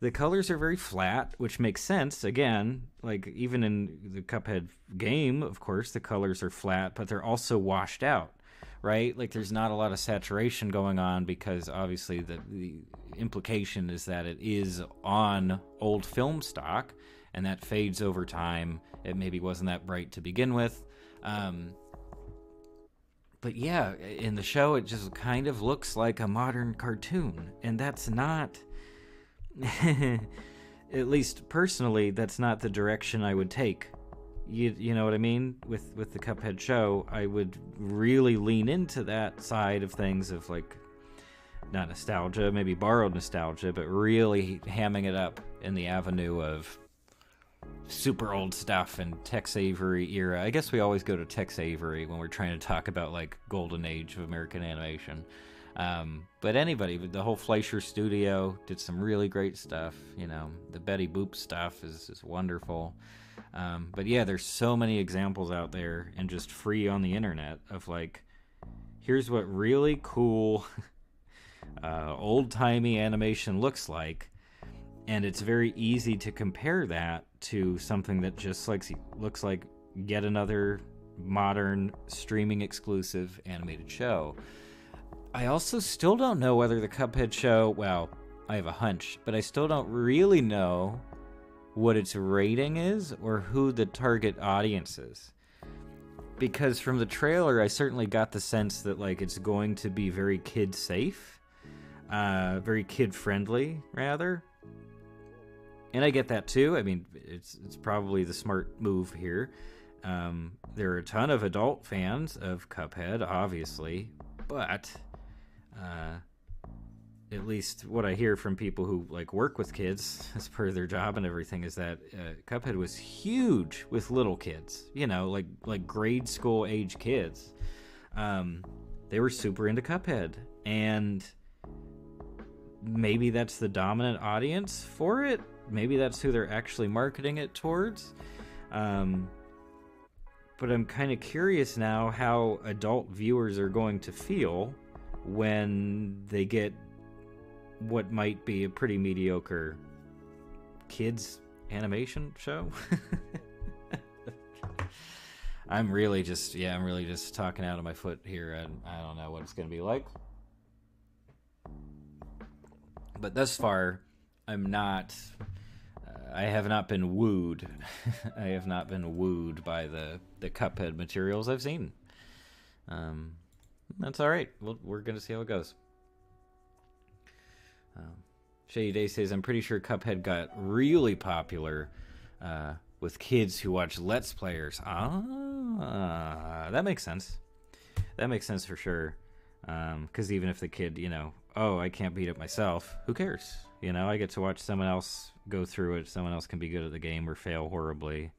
the colors are very flat, which makes sense. Again, like even in the Cuphead game, of course the colors are flat, but they're also washed out, right? Like there's not a lot of saturation going on, because obviously the implication is that it is on old film stock, and that fades over time. It maybe wasn't that bright to begin with. But yeah, in the show it just kind of looks like a modern cartoon, and that's not at least personally, that's not the direction I would take. You know what I mean? With the Cuphead show, I would really lean into that side of things, of like, not nostalgia, maybe borrowed nostalgia, but really hamming it up in the avenue of super old stuff and Tex Avery era. I guess we always go to Tex Avery when we're trying to talk about like golden age of American animation. But anybody, the whole Fleischer studio did some really great stuff. The Betty Boop stuff is wonderful. But yeah, there's so many examples out there and just free on the internet of like, here's what really cool old-timey animation looks like. And it's very easy to compare that to something that just looks like yet another modern streaming exclusive animated show. I also still don't know whether the Cuphead show, well, I have a hunch, but I still don't really know what its rating is or who the target audience is. Because from the trailer, I certainly got the sense that like it's going to be very kid safe, very kid friendly, rather. And I get that too. I mean, it's probably the smart move here. There are a ton of adult fans of Cuphead, obviously, but at least what I hear from people who like work with kids as part of their job and everything is that Cuphead was huge with little kids, like grade school age kids. They were super into Cuphead, and maybe that's the dominant audience for it. Maybe that's who they're actually marketing it towards. But I'm kind of curious now how adult viewers are going to feel when they get what might be a pretty mediocre kids animation show. I'm really just talking out of my foot here, and I don't know what it's going to be like. But thus far, I have not been wooed. I have not been wooed by the Cuphead materials I've seen. That's all right. We're going to see how it goes. Shady Day says, I'm pretty sure Cuphead got really popular with kids who watch Let's Players. That makes sense. That makes sense for sure. Because even if the kid, I can't beat it myself, who cares? I get to watch someone else go through it. Someone else can be good at the game or fail horribly.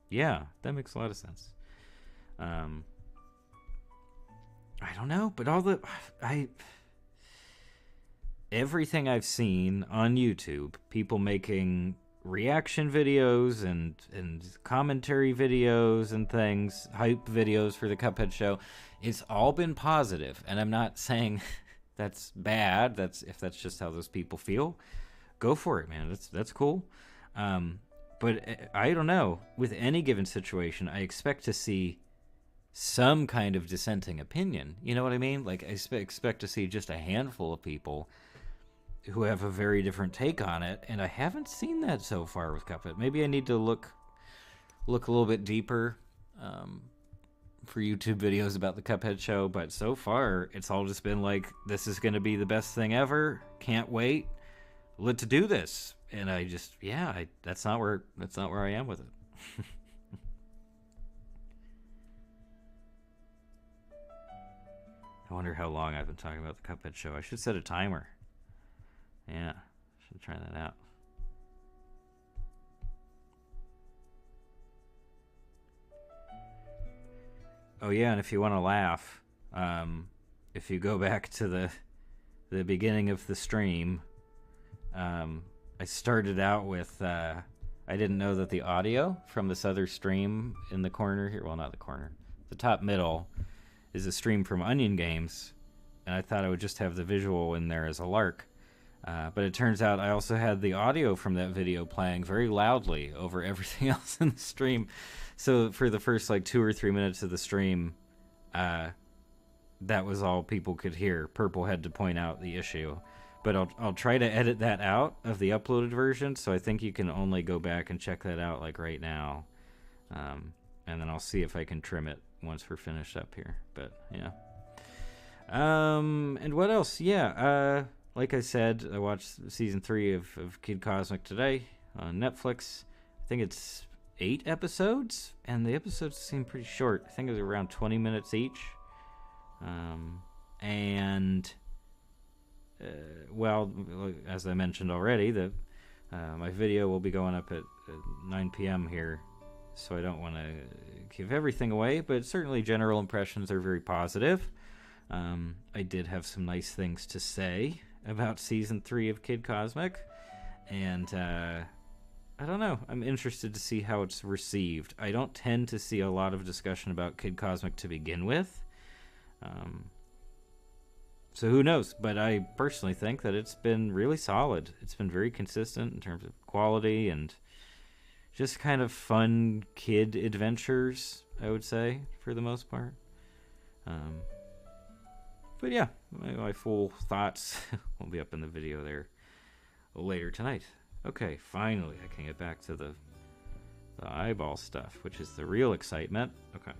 Yeah, that makes a lot of sense. I don't know, but everything I've seen on YouTube, people making reaction videos and commentary videos and things, hype videos for the Cuphead show, it's all been positive. And I'm not saying that's bad. If that's just how those people feel, go for it, man. That's cool. But I don't know. With any given situation, I expect to see some kind of dissenting opinion. You know what I mean? Like, I expect to see just a handful of people who have a very different take on it, and I haven't seen that so far with Cuphead. Maybe I need to look a little bit deeper for YouTube videos about the Cuphead show, but so far it's all just been like, this is going to be the best thing ever. Can't wait to do this. And I just, that's not where I am with it. I wonder how long I've been talking about the Cuphead show. I should set a timer. Yeah, should try that out. Oh yeah, and if you want to laugh, if you go back to the beginning of the stream, I started out with I didn't know that the audio from this other stream in the corner here, well, not the corner, the top middle, is a stream from Onion Games, and I thought I would just have the visual in there as a lark. But it turns out I also had the audio from that video playing very loudly over everything else in the stream. So for the first like 2 or 3 minutes of the stream, that was all people could hear. Purple had to point out the issue. But I'll try to edit that out of the uploaded version, so I think you can only go back and check that out like right now. And then I'll see if I can trim it once we're finished up here. But yeah. And what else? Yeah, like I said, I watched season 3 of Kid Cosmic today on Netflix. I think it's 8 episodes, and the episodes seem pretty short. I think it was around 20 minutes each. Well, as I mentioned already, my video will be going up at 9 p.m. here, so I don't want to give everything away, but certainly general impressions are very positive. I did have some nice things to say about season 3 of Kid Cosmic, and I don't know. I'm interested to see how it's received. I don't tend to see a lot of discussion about Kid Cosmic to begin with. So who knows? But I personally think that it's been really solid. It's been very consistent in terms of quality and just kind of fun kid adventures, I would say, for the most part. But yeah, my full thoughts will be up in the video there later tonight. Okay, finally I can get back to the eyeball stuff, which is the real excitement. Okay.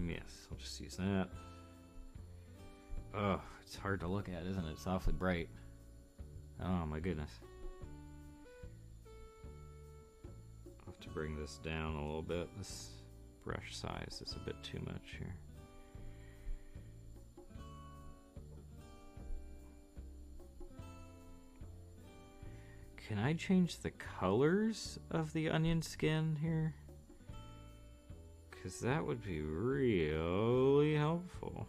Yes, I'll just use that. Oh, it's hard to look at, isn't it? It's awfully bright. Oh my goodness. I'll have to bring this down a little bit. This brush size is a bit too much here. Can I change the colors of the onion skin here? Because that would be really helpful.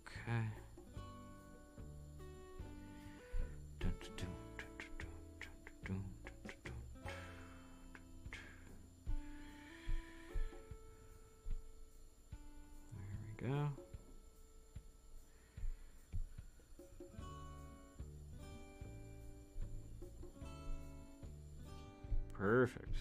Okay. There we go. Perfect.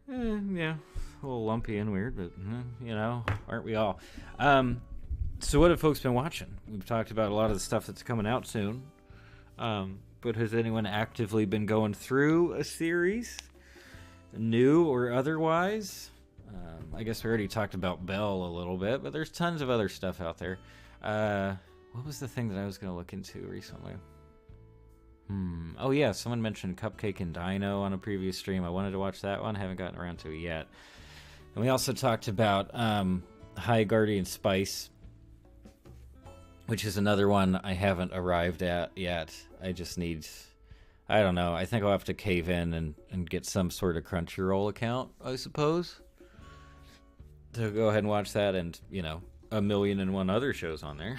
Yeah, a little lumpy and weird, but you know, aren't we all? So what have folks been watching? We've talked about a lot of the stuff that's coming out soon. But has anyone actively been going through a series, new or otherwise? I guess we already talked about Belle a little bit, but there's tons of other stuff out there. What was the thing that I was going to look into recently? Oh yeah, someone mentioned Cupcake and Dino on a previous stream. I wanted to watch that one. I haven't gotten around to it yet. And we also talked about High Guardian Spice, which is another one I haven't arrived at yet. I just need... I don't know. I think I'll have to cave in and get some sort of Crunchyroll account, I suppose, to go ahead and watch that, and, you know, 1,000,001 other shows on there.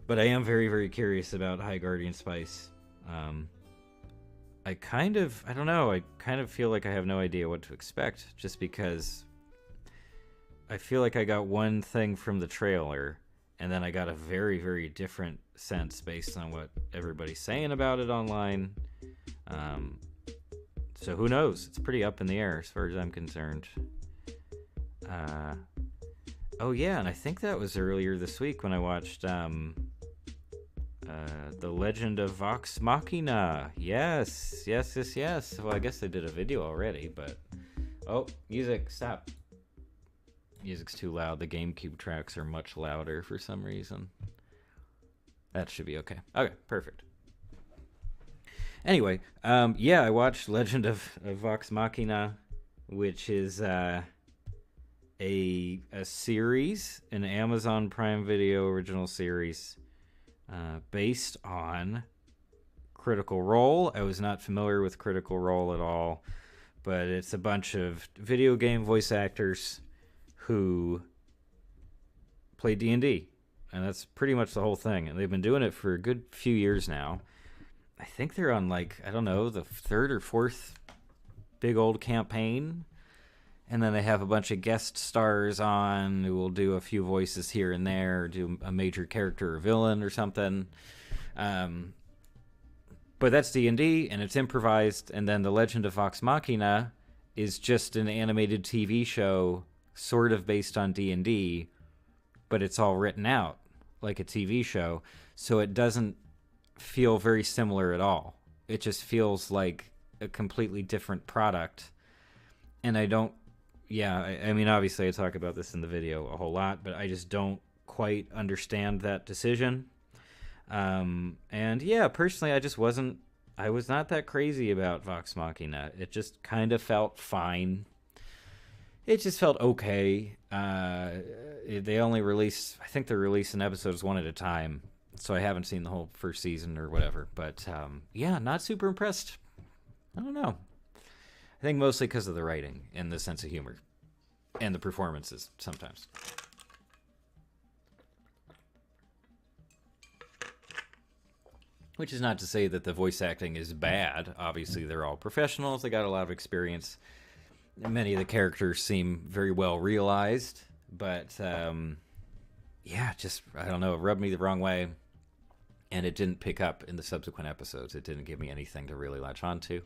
But I am very, very curious about High Guardian Spice. I don't know, I kind of feel like I have no idea what to expect, just because I feel like I got one thing from the trailer, and then I got a very, very different sense based on what everybody's saying about it online. Um, so who knows? It's pretty up in the air as far as I'm concerned. Uh, oh yeah, and I think that was earlier this week when I watched The Legend of Vox Machina. Yes, yes, yes, yes. Well, I guess they did a video already, but oh, music, stop. Music's too loud. The GameCube tracks are much louder for some reason. That should be okay. Okay, perfect. Anyway, yeah, I watched Legend of Vox Machina, which is a series, an Amazon Prime Video original series, based on Critical Role. I was not familiar with Critical Role at all, but it's a bunch of video game voice actors who play D&D, and that's pretty much the whole thing. And they've been doing it for a good few years now. I think they're on, like, I don't know, the third or fourth big old campaign. And then they have a bunch of guest stars on who will do a few voices here and there, do a major character or villain or something. But that's D&D, and it's improvised. And then The Legend of Vox Machina is just an animated TV show sort of based on D&D, but it's all written out like a TV show, so it doesn't feel very similar at all. It just feels like a completely different product. And I don't, I mean, obviously I talk about this in the video a whole lot, but I just don't quite understand that decision. And yeah, personally, I was not that crazy about Vox Machina. It just kind of felt fine. It just felt okay. They only release, I think they're releasing episodes one at a time, so I haven't seen the whole first season or whatever. But yeah, not super impressed. I don't know. I think mostly because of the writing and the sense of humor and the performances sometimes. Which is not to say that the voice acting is bad. Obviously, they're all professionals. They got a lot of experience. Many of the characters seem very well realized, but yeah, just, I don't know, it rubbed me the wrong way, and it didn't pick up in the subsequent episodes. It didn't give me anything to really latch onto.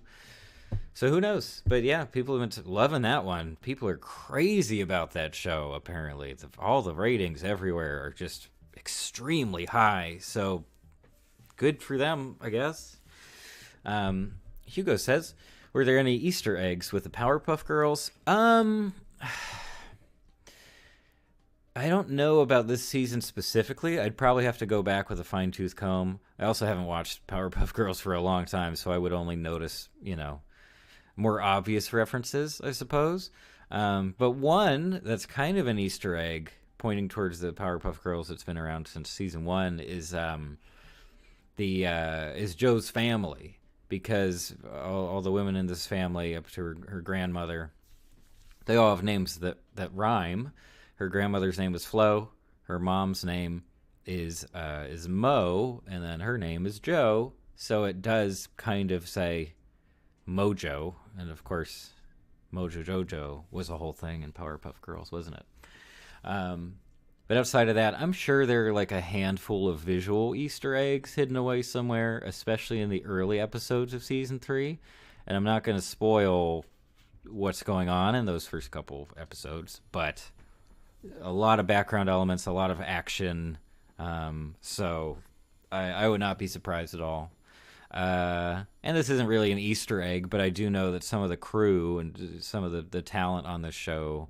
So who knows? But yeah, people have been loving that one. People are crazy about that show, apparently. All the ratings everywhere are just extremely high, so good for them, I guess. Hugo says, were there any Easter eggs with the Powerpuff Girls? I don't know about this season specifically. I'd probably have to go back with a fine-tooth comb. I also haven't watched Powerpuff Girls for a long time, so I would only notice, more obvious references, I suppose. But one that's kind of an Easter egg pointing towards the Powerpuff Girls that's been around since season 1 is Joe's family. Because all the women in this family, up to her grandmother, they all have names that rhyme. Her grandmother's name is Flo. Her mom's name is Mo, and then her name is Joe. So it does kind of say Mojo, and of course, Mojo Jojo was a whole thing in Powerpuff Girls, wasn't it? But outside of that, I'm sure there are like a handful of visual Easter eggs hidden away somewhere, especially in the early episodes of Season 3. And I'm not going to spoil what's going on in those first couple episodes, but a lot of background elements, a lot of action. So I would not be surprised at all. And this isn't really an Easter egg, but I do know that some of the crew and some of the talent on the show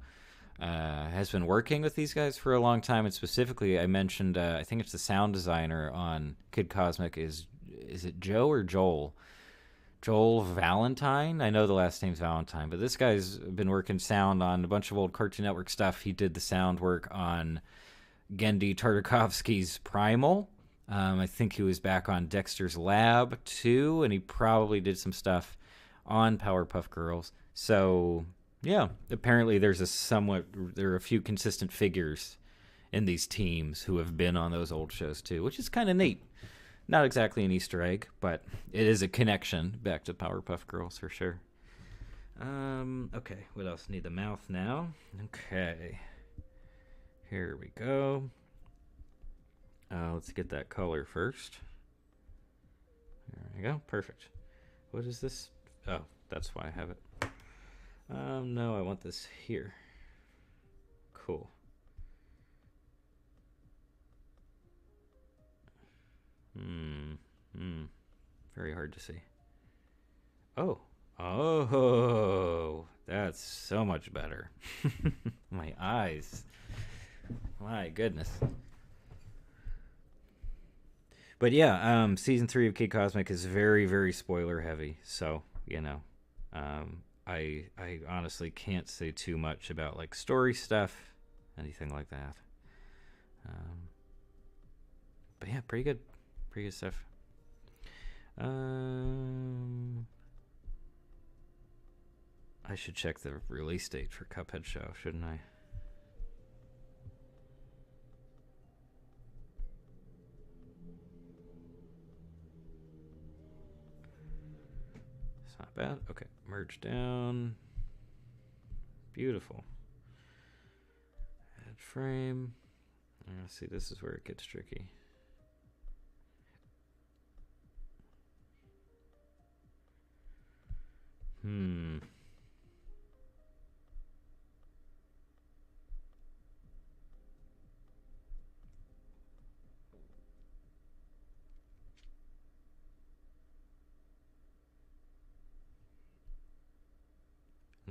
has been working with these guys for a long time. And specifically, I mentioned, I think it's the sound designer on Kid Cosmic. Is it Joe or Joel? Joel Valentine? I know the last name's Valentine, but this guy's been working sound on a bunch of old Cartoon Network stuff. He did the sound work on Genndy Tartakovsky's Primal. I think he was back on Dexter's Lab, too, and he probably did some stuff on Powerpuff Girls. So yeah, apparently there are a few consistent figures in these teams who have been on those old shows too, which is kind of neat. Not exactly an Easter egg, but it is a connection back to Powerpuff Girls for sure. Okay, what else? Need the mouth now. Okay. Here we go. Let's get that color first. There we go. Perfect. What is this? Oh, that's why I have it. No, I want this here. Cool. Very hard to see. Oh, that's so much better. My eyes. My goodness. But yeah, season 3 of Kid Cosmic is very, very spoiler heavy. So, you know, I honestly can't say too much about like story stuff, anything like that. But yeah, pretty good stuff. I should check the release date for Cuphead show, shouldn't I? It's not bad. Okay, merge down. Beautiful. Add frame. See, this is where it gets tricky. And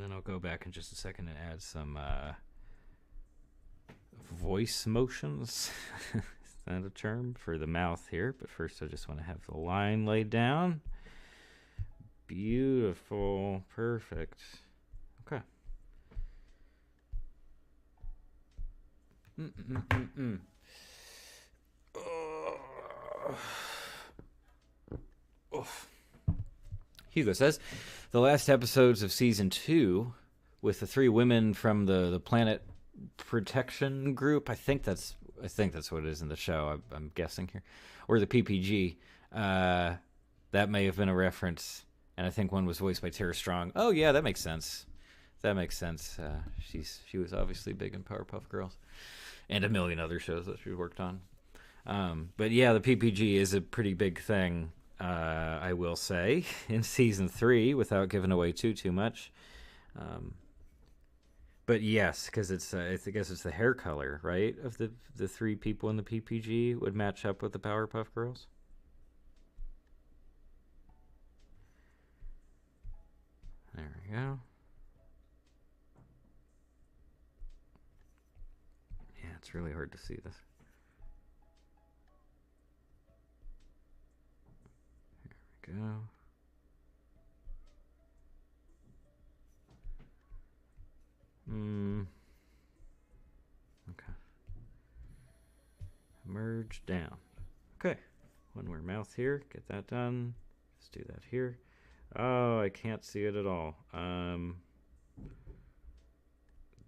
then I'll go back in just a second and add some voice motions. Is that a term for the mouth here? But first I just want to have the line laid down. Beautiful. Perfect. Okay. Hugo says, the last episodes of season 2 with the 3 women from the Planet Protection Group, I think that's what it is in the show, I'm guessing here, or the PPG, that may have been a reference, and I think one was voiced by Tara Strong. Oh yeah, that makes sense. She was obviously big in Powerpuff Girls and a million other shows that she worked on. But yeah, the PPG is a pretty big thing, I will say, in season 3, without giving away too much. But yes, because I guess it's the hair color, right, of the 3 people in the PPG would match up with the Powerpuff Girls. There we go. Yeah, it's really hard to see this. Go. Okay. Merge down. Okay. One more mouth here. Get that done. Let's do that here. Oh, I can't see it at all.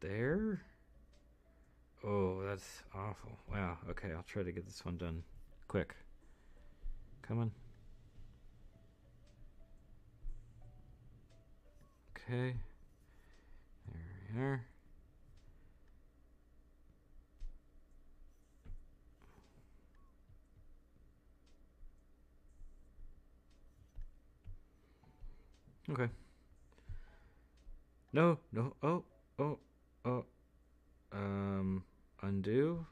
There? Oh, that's awful. Wow. Okay, I'll try to get this one done quick. Come on. Okay. There we are. Okay. No. Oh. Undo.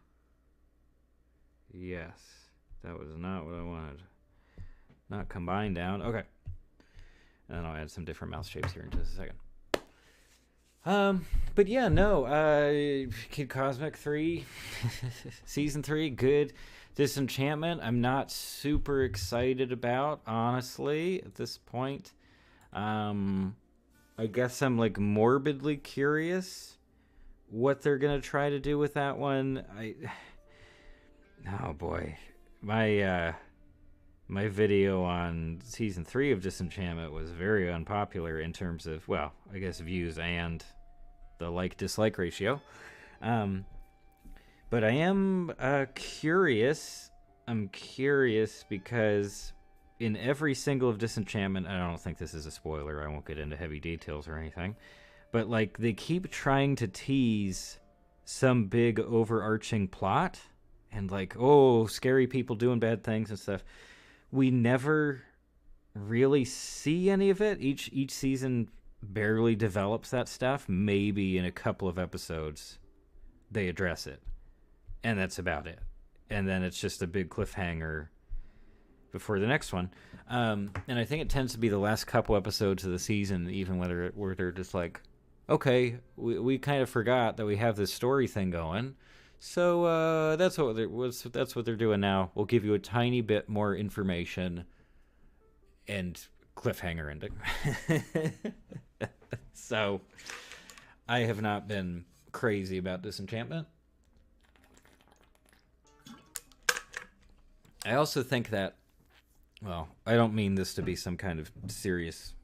Yes. That was not what I wanted. Not combine down. Okay. And then I'll add some different mouse shapes here in just a second. But yeah, no. Kid Cosmic 3, season 3, good. Disenchantment, I'm not super excited about, honestly, at this point. I guess I'm like morbidly curious what they're gonna try to do with that one. Oh boy, my video on season 3 of Disenchantment was very unpopular in terms of, well, I guess views and the like-dislike ratio. But I am curious. I'm curious because in every single of Disenchantment, I don't think this is a spoiler, I won't get into heavy details or anything, but like they keep trying to tease some big overarching plot and like, oh, scary people doing bad things and stuff. We never really see any of it. Each season barely develops that stuff. Maybe in a couple of episodes they address it, and that's about it. And then it's just a big cliffhanger before the next one. And I think it tends to be the last couple episodes of the season, even where they're just like, okay, we kind of forgot that we have this story thing going. So that's what they're doing now. We'll give you a tiny bit more information and cliffhanger ending. So I have not been crazy about Disenchantment. I also think that, well, I don't mean this to be some kind of serious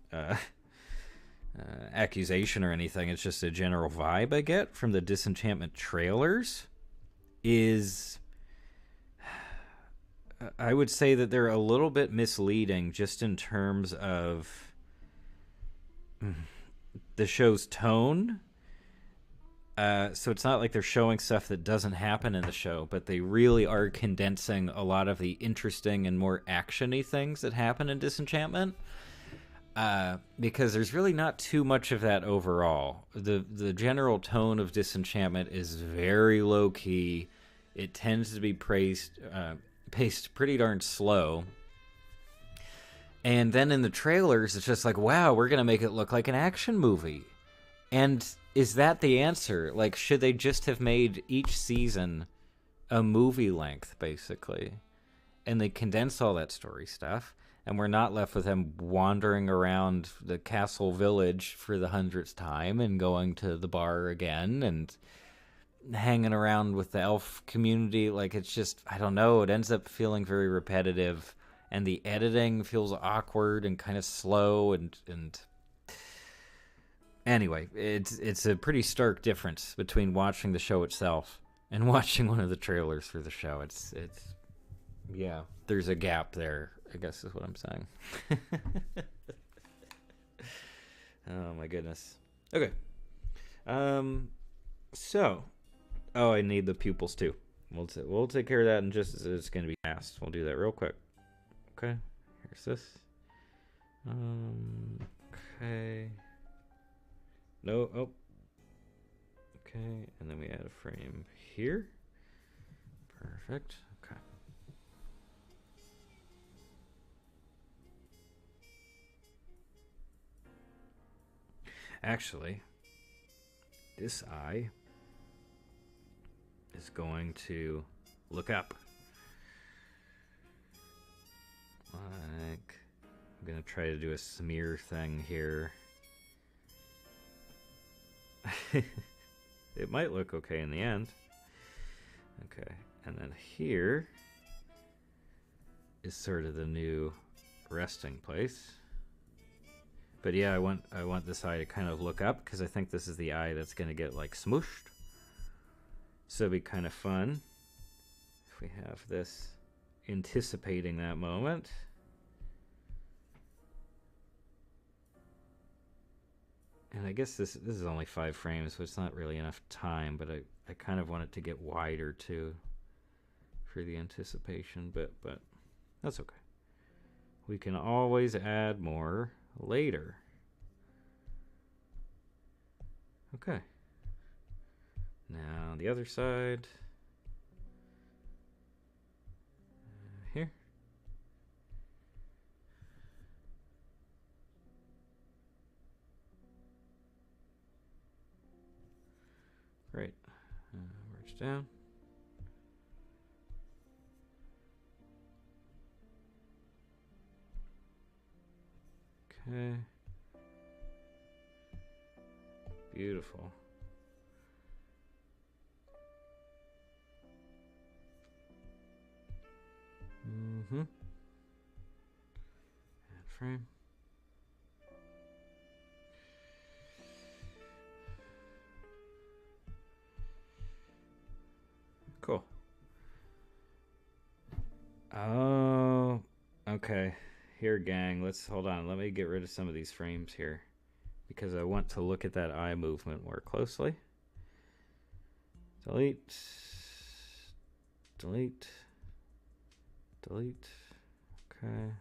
accusation or anything. It's just a general vibe I get from the Disenchantment trailers is, I would say that they're a little bit misleading just in terms of the show's tone. So it's not like they're showing stuff that doesn't happen in the show, but they really are condensing a lot of the interesting and more action-y things that happen in Disenchantment. Because there's really not too much of that overall. The general tone of Disenchantment is very low-key. It tends to be paced pretty darn slow. And then in the trailers, it's just like, wow, we're going to make it look like an action movie. And is that the answer? Like, should they just have made each season a movie length, basically? And they condense all that story stuff, and we're not left with them wandering around the castle village for the 100th time and going to the bar again and hanging around with the elf community. Like, it's just, I don't know, it ends up feeling very repetitive, and the editing feels awkward and kind of slow, and anyway, it's a pretty stark difference between watching the show itself and watching one of the trailers for the show. It's yeah, there's a gap there, I guess is what I'm saying. Oh my goodness. Okay. So, oh, I need the pupils too. We'll take care of that in just, it's going to be fast. We'll do that real quick. Okay. Here's this. Okay. No, oh. Okay, and then we add a frame here. Perfect. Okay. Actually, this eye is going to look up. Like, I'm going to try to do a smear thing here. It might look okay in the end. Okay, and then here is sort of the new resting place. But yeah, I want this eye to kind of look up because I think this is the eye that's going to get like smooshed. So it'd be kind of fun if we have this anticipating that moment. And I guess this is only 5 frames, so it's not really enough time, but I kind of want it to get wider too for the anticipation, but that's okay. We can always add more later. Okay. Now the other side. Here. Great. Merge down. Okay. Beautiful. Add frame. Cool. Oh, okay. Here, gang, let's hold on. Let me get rid of some of these frames here because I want to look at that eye movement more closely. Delete. Delete. Delete. Okay.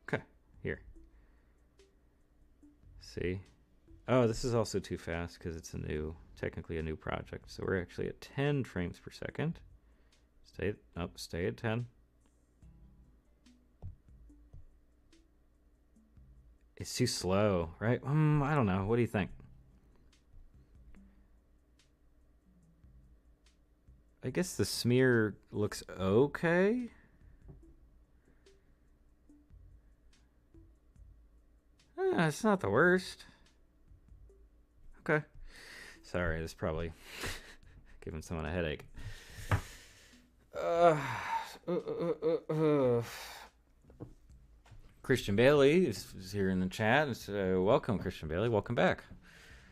Okay, here. See? Oh, this is also too fast because it's technically a new project. So we're actually at 10 frames per second. Stay at 10. It's too slow, right? I don't know. What do you think? I guess the smear looks okay. It's not the worst. Okay. Sorry, this is probably giving someone a headache. Christian Bailey is here in the chat. Welcome, Christian Bailey. Welcome back.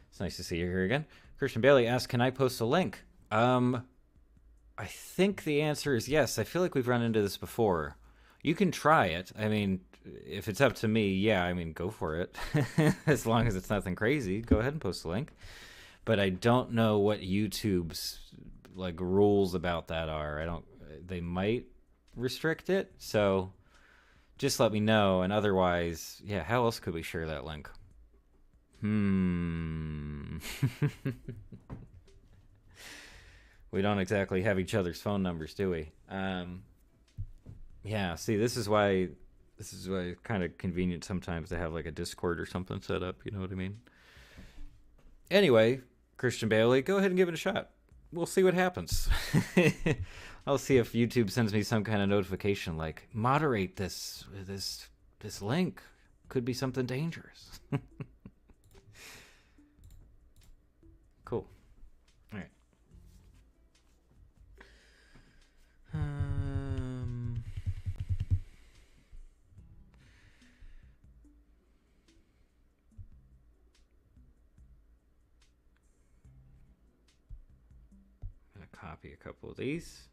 It's nice to see you here again. Christian Bailey asks, can I post a link? I think the answer is yes. I feel like we've run into this before. You can try it. I mean, if it's up to me, yeah, I mean, go for it. As long as it's nothing crazy, go ahead and post a link. But I don't know what YouTube's like rules about that are. They might restrict it. So just let me know. And otherwise, yeah, how else could we share that link? We don't exactly have each other's phone numbers, do we? Yeah, see, this is why it's kind of convenient sometimes to have like a Discord or something set up, you know what I mean? Anyway, Christian Bailey, go ahead and give it a shot. We'll see what happens. I'll see if YouTube sends me some kind of notification like, moderate this link. Could be something dangerous. Cool. All right. Copy a couple of these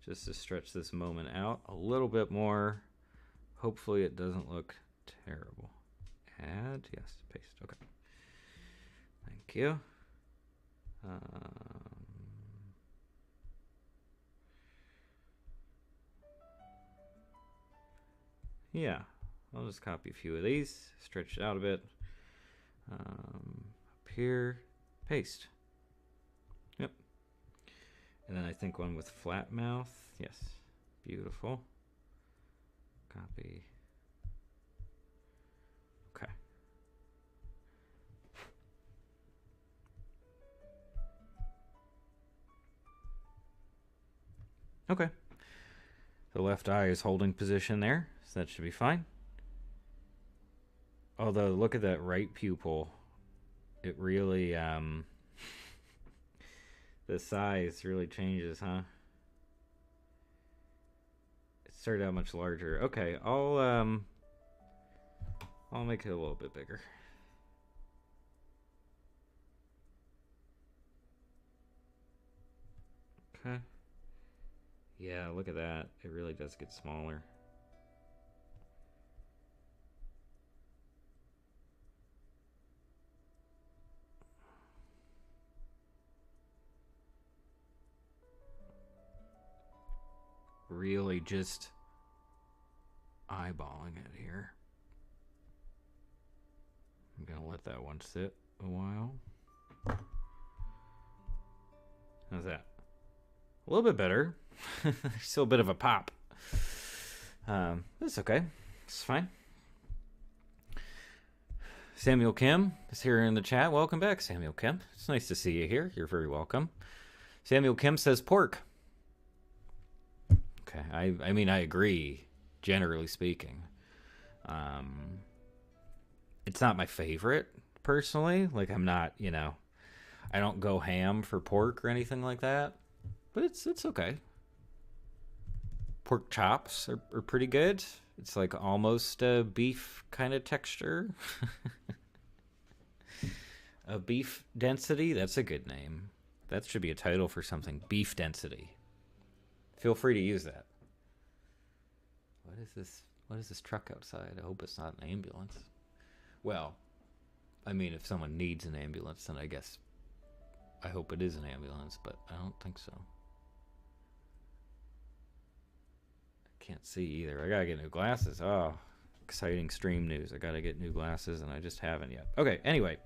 just to stretch this moment out a little bit more. Hopefully it doesn't look terrible. Add, yes, paste, okay. Thank you. Yeah, I'll just copy a few of these, stretch it out a bit. Up here, paste. Yep. And then I think one with flat mouth. Yes. Beautiful. Copy. Okay. Okay. The left eye is holding position there, so that should be fine. Although, look at that right pupil. It really, the size really changes, huh? It started out much larger. Okay, I'll make it a little bit bigger. Okay. Yeah, look at that. It really does get smaller. Really just eyeballing it here. I'm gonna let that one sit a while. How's that? A little bit better. Still a bit of a pop. That's okay. It's fine. Samuel Kim is here in the chat. Welcome back, Samuel Kim. It's nice to see you here. You're very welcome. Samuel Kim says pork. Okay, I mean, I agree, generally speaking. It's not my favorite, personally. Like, I'm not, I don't go ham for pork or anything like that. But it's okay. Pork chops are pretty good. It's like almost a beef kind of texture. A beef density, that's a good name. That should be a title for something. Beef density. Feel free to use that. What is this? What is this truck outside? I hope it's not an ambulance. Well, I mean, if someone needs an ambulance, then I guess I hope it is an ambulance, but I don't think so. I can't see either. I gotta get new glasses. Oh, exciting stream news. I gotta get new glasses, and I just haven't yet. Okay, anyway.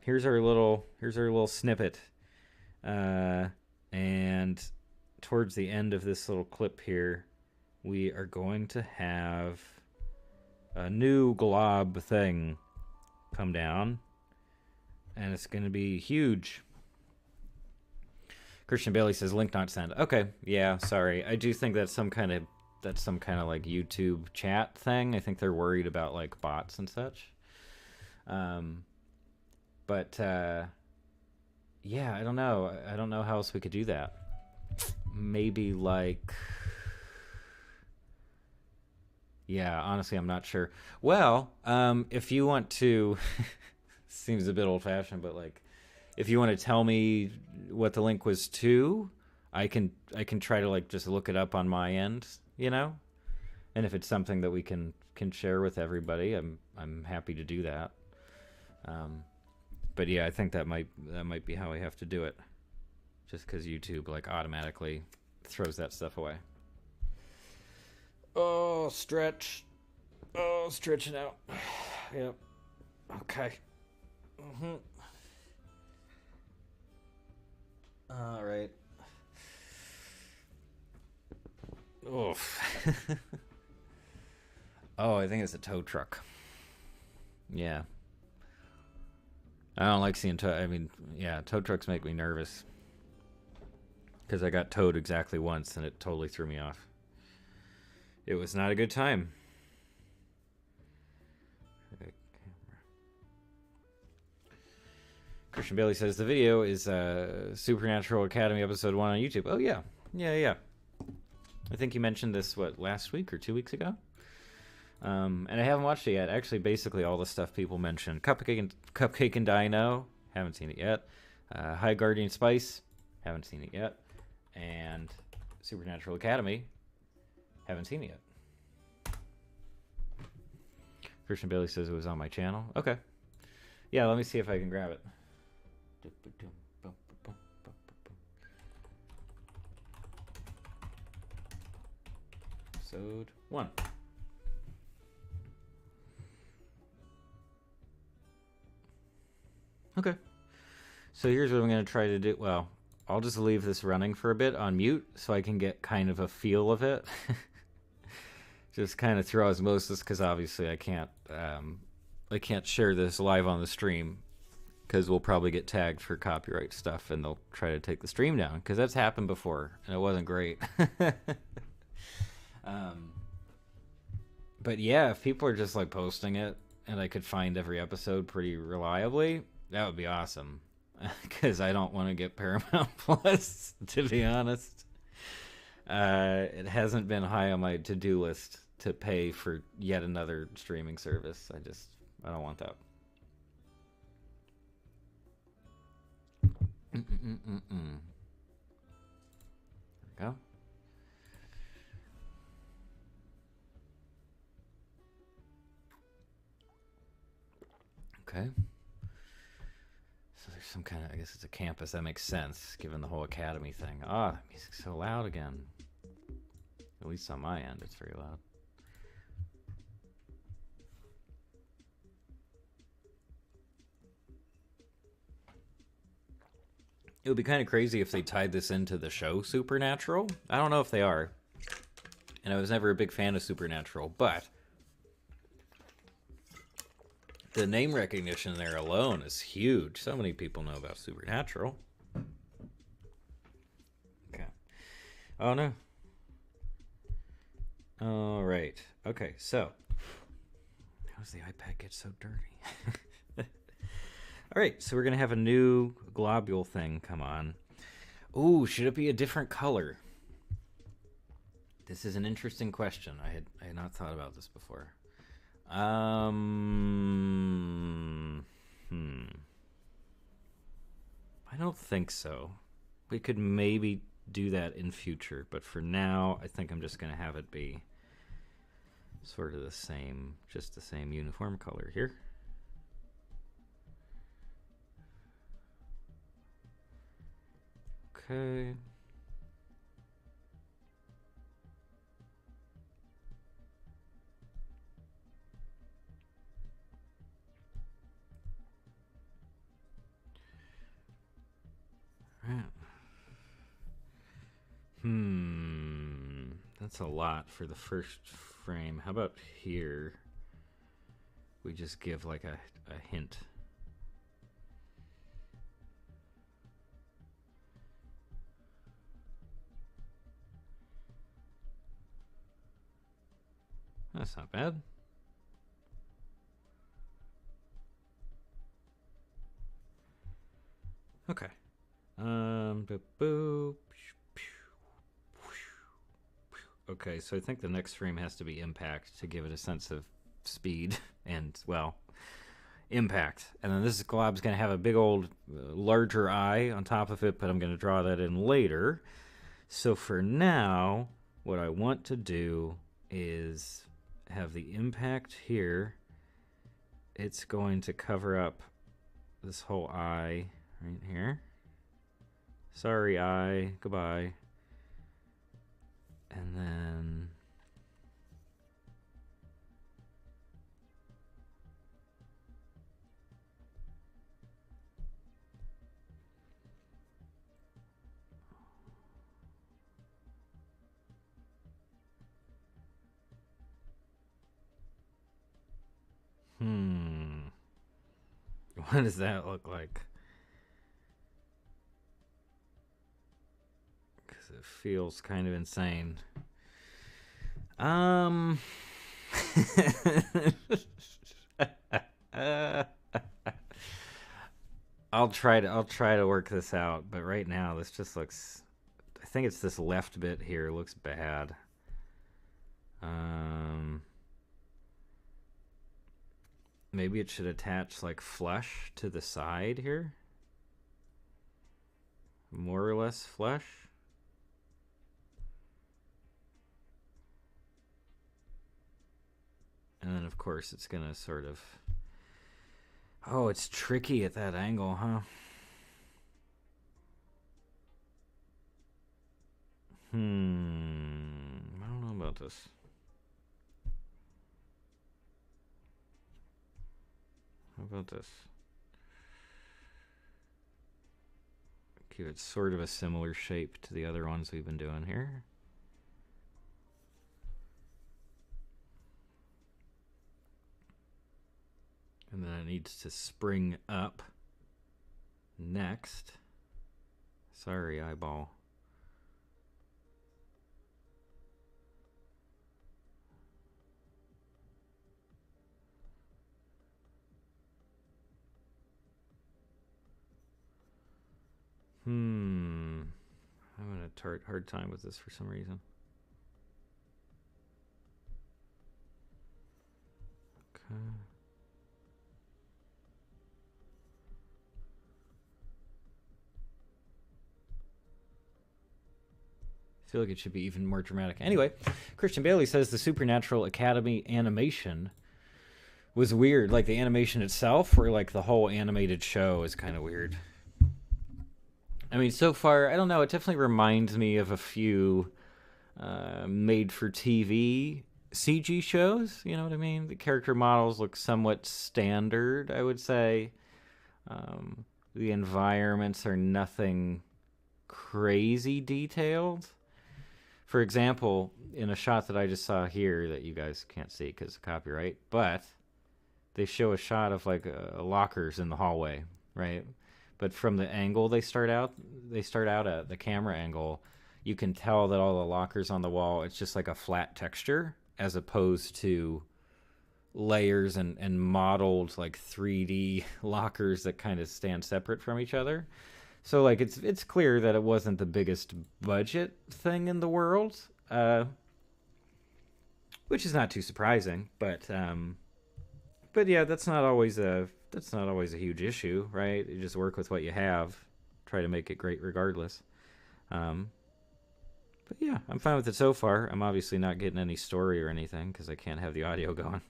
Here's our little snippet. And towards the end of this little clip here, we are going to have a new glob thing come down, and it's going to be huge. Christian Bailey says link not sent. Okay, yeah, sorry. I do think that's some kind of like YouTube chat thing. I think they're worried about like bots and such. But yeah, I don't know. I don't know how else we could do that. Maybe like, yeah, honestly, I'm not sure. Well, if you want to, seems a bit old-fashioned, but like, if you want to tell me what the link was to, I can try to like just look it up on my end, you know. And if it's something that we can share with everybody, I'm happy to do that. But yeah, I think that might be how I have to do it, just because YouTube like automatically throws that stuff away. Oh, stretch. Oh, stretching out. Yep. Okay. All right. Oof. Oh, I think it's a tow truck. Yeah. I don't like seeing tow. I mean, yeah, tow trucks make me nervous. Because I got towed exactly once and it totally threw me off. It was not a good time. Okay. Christian Bailey says the video is Supernatural Academy episode 1 on YouTube. Oh, yeah. Yeah. I think you mentioned this, last week or 2 weeks ago? And I haven't watched it yet. Actually, basically all the stuff people mentioned. Cupcake and Dino, haven't seen it yet. High Guardian Spice, haven't seen it yet. And Supernatural Academy, haven't seen it yet. Christian Bailey says it was on my channel. Okay. Yeah, let me see if I can grab it. Episode 1. Okay. So here's what I'm going to try to do. Well, I'll just leave this running for a bit on mute so I can get kind of a feel of it. Just kind of through osmosis, because obviously I can't share this live on the stream, because we'll probably get tagged for copyright stuff and they'll try to take the stream down, because that's happened before and it wasn't great. But yeah, if people are just like posting it and I could find every episode pretty reliably, that would be awesome. Because I don't want to get Paramount Plus, to be honest. It hasn't been high on my to-do list to pay for yet another streaming service. I don't want that. There we go. Okay. So there's some kind of, I guess it's a campus. That makes sense, given the whole academy thing. Ah, the music's so loud again. At least on my end, it's very loud. It would be kind of crazy if they tied this into the show Supernatural. I don't know if they are. And I was never a big fan of Supernatural, but the name recognition there alone is huge. So many people know about Supernatural. Okay. Oh, no. All right. Okay, so how does the iPad get so dirty? All right, so we're going to have a new globule thing come on. Ooh, should it be a different color? This is an interesting question. I had not thought about this before. I don't think so. We could maybe do that in future, but for now, I think I'm just going to have it be sort of the same, just the same uniform color here. Okay. Right. That's a lot for the first frame. How about here? We just give like a hint. That's not bad. Okay. Okay, so I think the next frame has to be impact to give it a sense of speed and, well, impact. And then this glob's going to have a big old larger eye on top of it, but I'm going to draw that in later. So for now, what I want to do is have the impact here. It's going to cover up this whole eye right here. Sorry, eye. Goodbye. And then what does that look like? Because it feels kind of insane. I'll try to work this out, but right now this just looks, I think it's this left bit here looks bad. Maybe it should attach like flush to the side here. More or less flush. And then of course it's gonna sort of, oh, it's tricky at that angle, huh? I don't know about this. How about this? Give it sort of a similar shape to the other ones we've been doing here. And then it needs to spring up next. Sorry, eyeball. I'm having a hard time with this for some reason. Okay. I feel like it should be even more dramatic. Anyway, Christian Bailey says the Supernatural Academy animation was weird. Like the animation itself, or like the whole animated show is kind of weird. I mean, so far, I don't know. It definitely reminds me of a few made-for-TV CG shows. You know what I mean? The character models look somewhat standard, I would say. The environments are nothing crazy detailed. For example, in a shot that I just saw here that you guys can't see because of copyright, but they show a shot of like lockers in the hallway, right? But from the angle they start out at, the camera angle, you can tell that all the lockers on the wall, it's just like a flat texture as opposed to layers and modeled like 3D lockers that kind of stand separate from each other. So like it's clear that it wasn't the biggest budget thing in the world, which is not too surprising. But yeah, that's not always a huge issue, right? You just work with what you have, try to make it great regardless. But But yeah, I'm fine with it so far. I'm obviously not getting any story or anything because I can't have the audio going.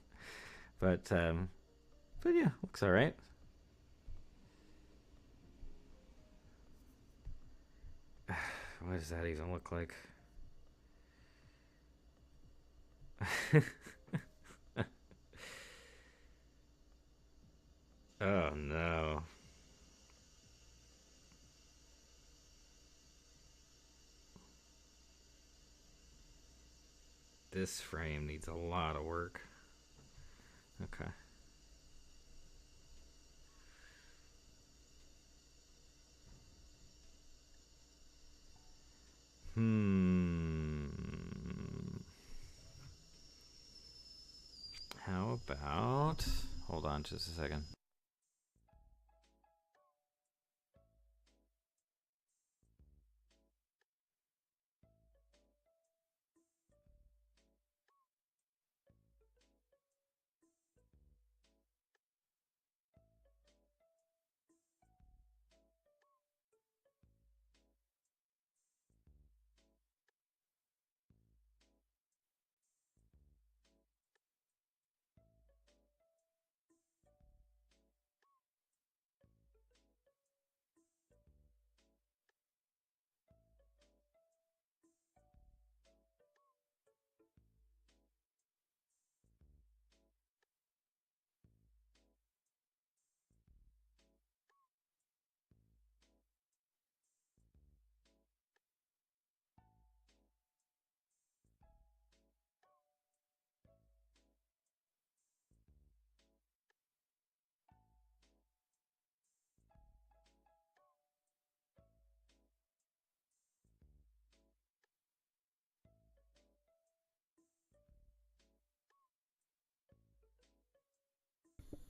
But yeah, looks all right. What does that even look like? Oh no. This frame needs a lot of work. Okay. How about... Hold on just a second.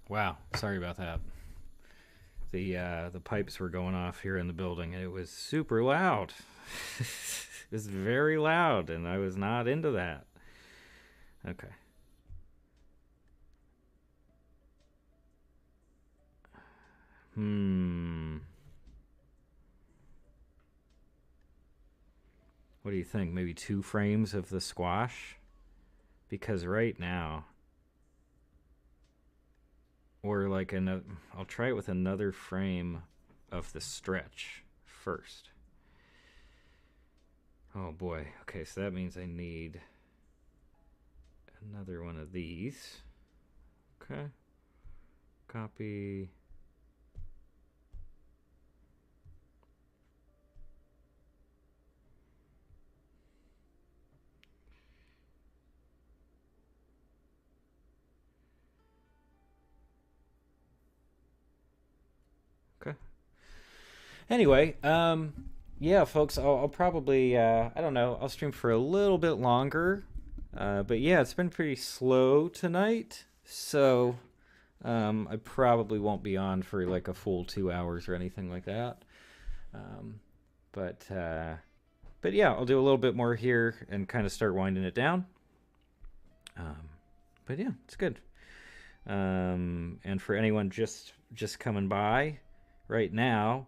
Wow, sorry about that. The pipes were going off here in the building, and it was super loud. It was very loud, and I was not into that. Okay. What do you think? Maybe 2 frames of the squash? Because right now... Or like another... I'll try it with another frame of the stretch first. Oh boy. Okay, so that means I need another one of these. Okay. Copy. Okay. Anyway, yeah, folks, I'll probably, I don't know, I'll stream for a little bit longer. But yeah, it's been pretty slow tonight, so I probably won't be on for like a full 2 hours or anything like that. Um, but yeah, I'll do a little bit more here and kind of start winding it down. But yeah, it's good. And for anyone just coming by right now,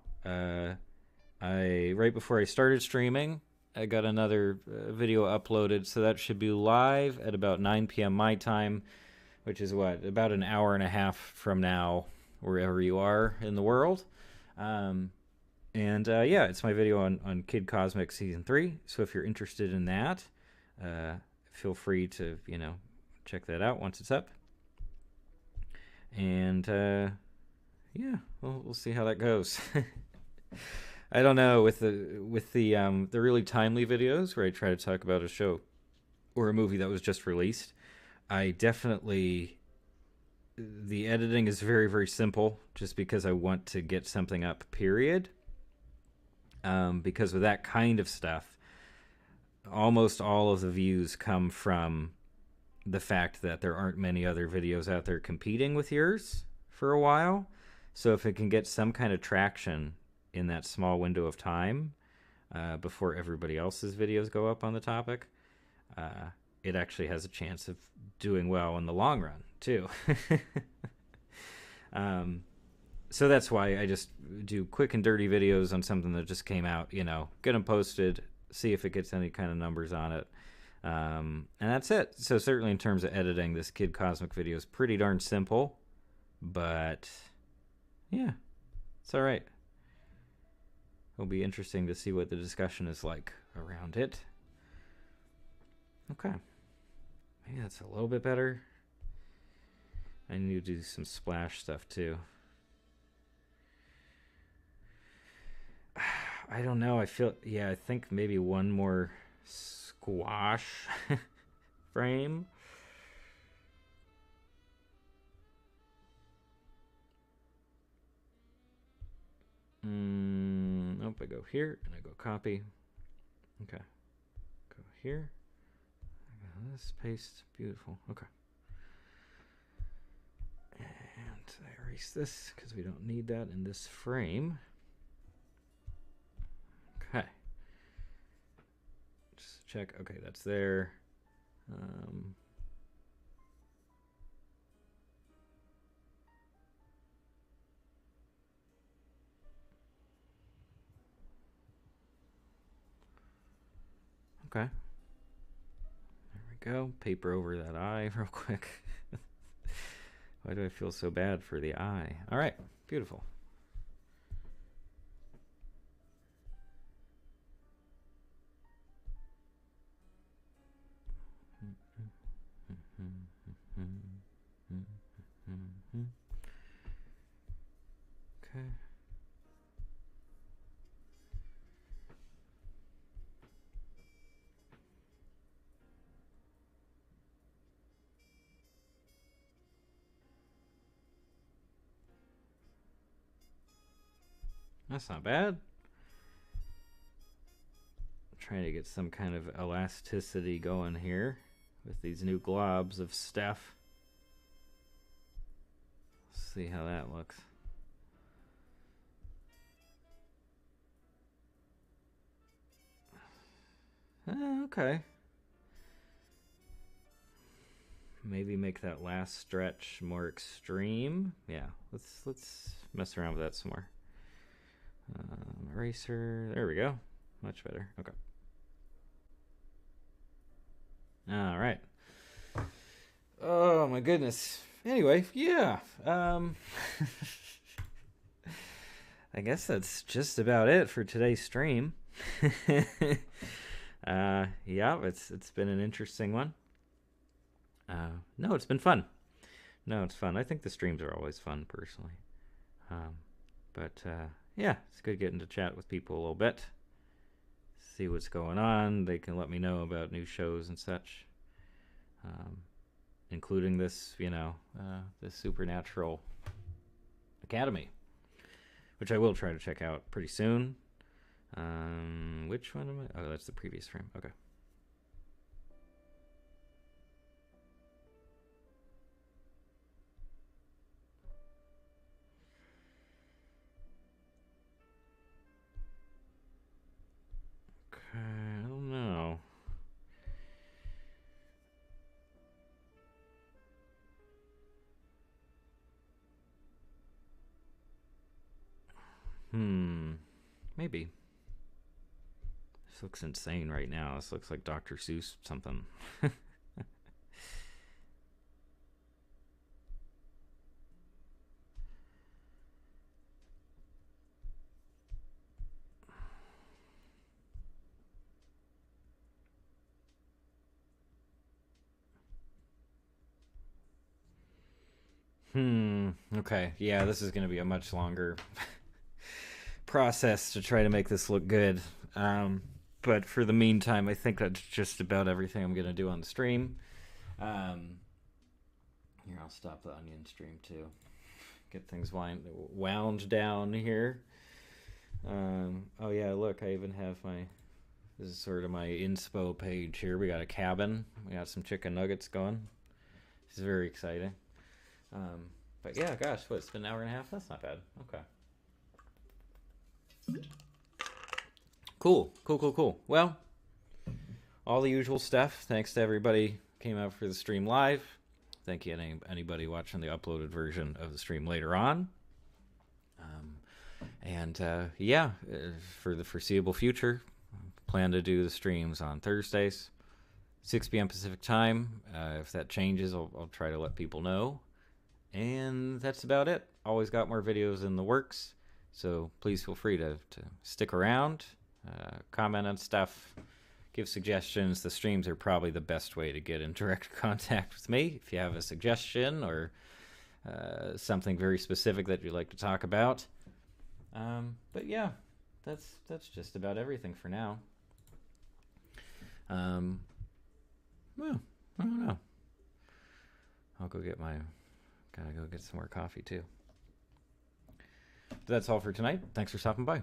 right before I started streaming, I got another video uploaded, so that should be live at about 9 p.m. my time, which is what, about an hour and a half from now, wherever you are in the world. Yeah, it's my video on Kid Cosmic Season 3, so if you're interested in that, feel free to, check that out once it's up. And, yeah, we'll see how that goes. I don't know, with the really timely videos where I try to talk about a show or a movie that was just released, I definitely... The editing is very, very simple, just because I want to get something up, period. Because with that kind of stuff, almost all of the views come from the fact that there aren't many other videos out there competing with yours for a while. So if it can get some kind of traction in that small window of time before everybody else's videos go up on the topic, it actually has a chance of doing well in the long run too. So that's why I just do quick and dirty videos on something that just came out, get them posted, see if it gets any kind of numbers on it. And that's it. So certainly in terms of editing, this Kid Cosmic video is pretty darn simple. But yeah, it's all right. It'll be interesting to see what the discussion is like around it. Okay. Maybe that's a little bit better. I need to do some splash stuff too. I don't know. I think maybe one more squash frame. Nope, I go here and I go copy. Okay. Go here. I got this, paste. Beautiful. Okay. And I erase this because we don't need that in this frame. Okay. Just check. Okay, that's there. Okay. There we go. Paper over that eye real quick. Why do I feel so bad for the eye? All right. Beautiful. Okay. That's not bad. Trying to get some kind of elasticity going here with these new globs of stuff. Let's see how that looks. Okay. Maybe make that last stretch more extreme. Yeah, let's mess around with that some more. Eraser. There we go. Much better. Okay. All right. Oh my goodness. Anyway, yeah. I guess that's just about it for today's stream. Yeah, it's been an interesting one. No, it's been fun. No, it's fun. I think the streams are always fun, personally. But yeah, it's good getting to chat with people a little bit. See what's going on. They can let me know about new shows and such. Including this, this Supernatural Academy, which I will try to check out pretty soon. Which one am I? Oh, that's the previous frame. Okay. I don't know. Maybe. This looks insane right now. This looks like Dr. Seuss something. Okay. Yeah, this is going to be a much longer process to try to make this look good. But for the meantime, I think that's just about everything I'm going to do on the stream. Here, I'll stop the onion stream too. Get things wound down here. Oh yeah, look, I even have this is sort of my inspo page here. We got a cabin. We got some chicken nuggets going. This is very exciting. But yeah, gosh, it's been an hour and a half? That's not bad. Okay. Cool. Well, all the usual stuff. Thanks to everybody who came out for the stream live. Thank you to anybody watching the uploaded version of the stream later on. Yeah, for the foreseeable future, plan to do the streams on Thursdays, 6 p.m. Pacific time. If that changes, I'll try to let people know. And that's about it. Always got more videos in the works, so please feel free to stick around, comment on stuff, give suggestions. The streams are probably the best way to get in direct contact with me. If you have a suggestion or something very specific that you'd like to talk about. But yeah, that's just about everything for now. Well, I don't know. I'll gotta go get some more coffee too. But that's all for tonight. Thanks for stopping by.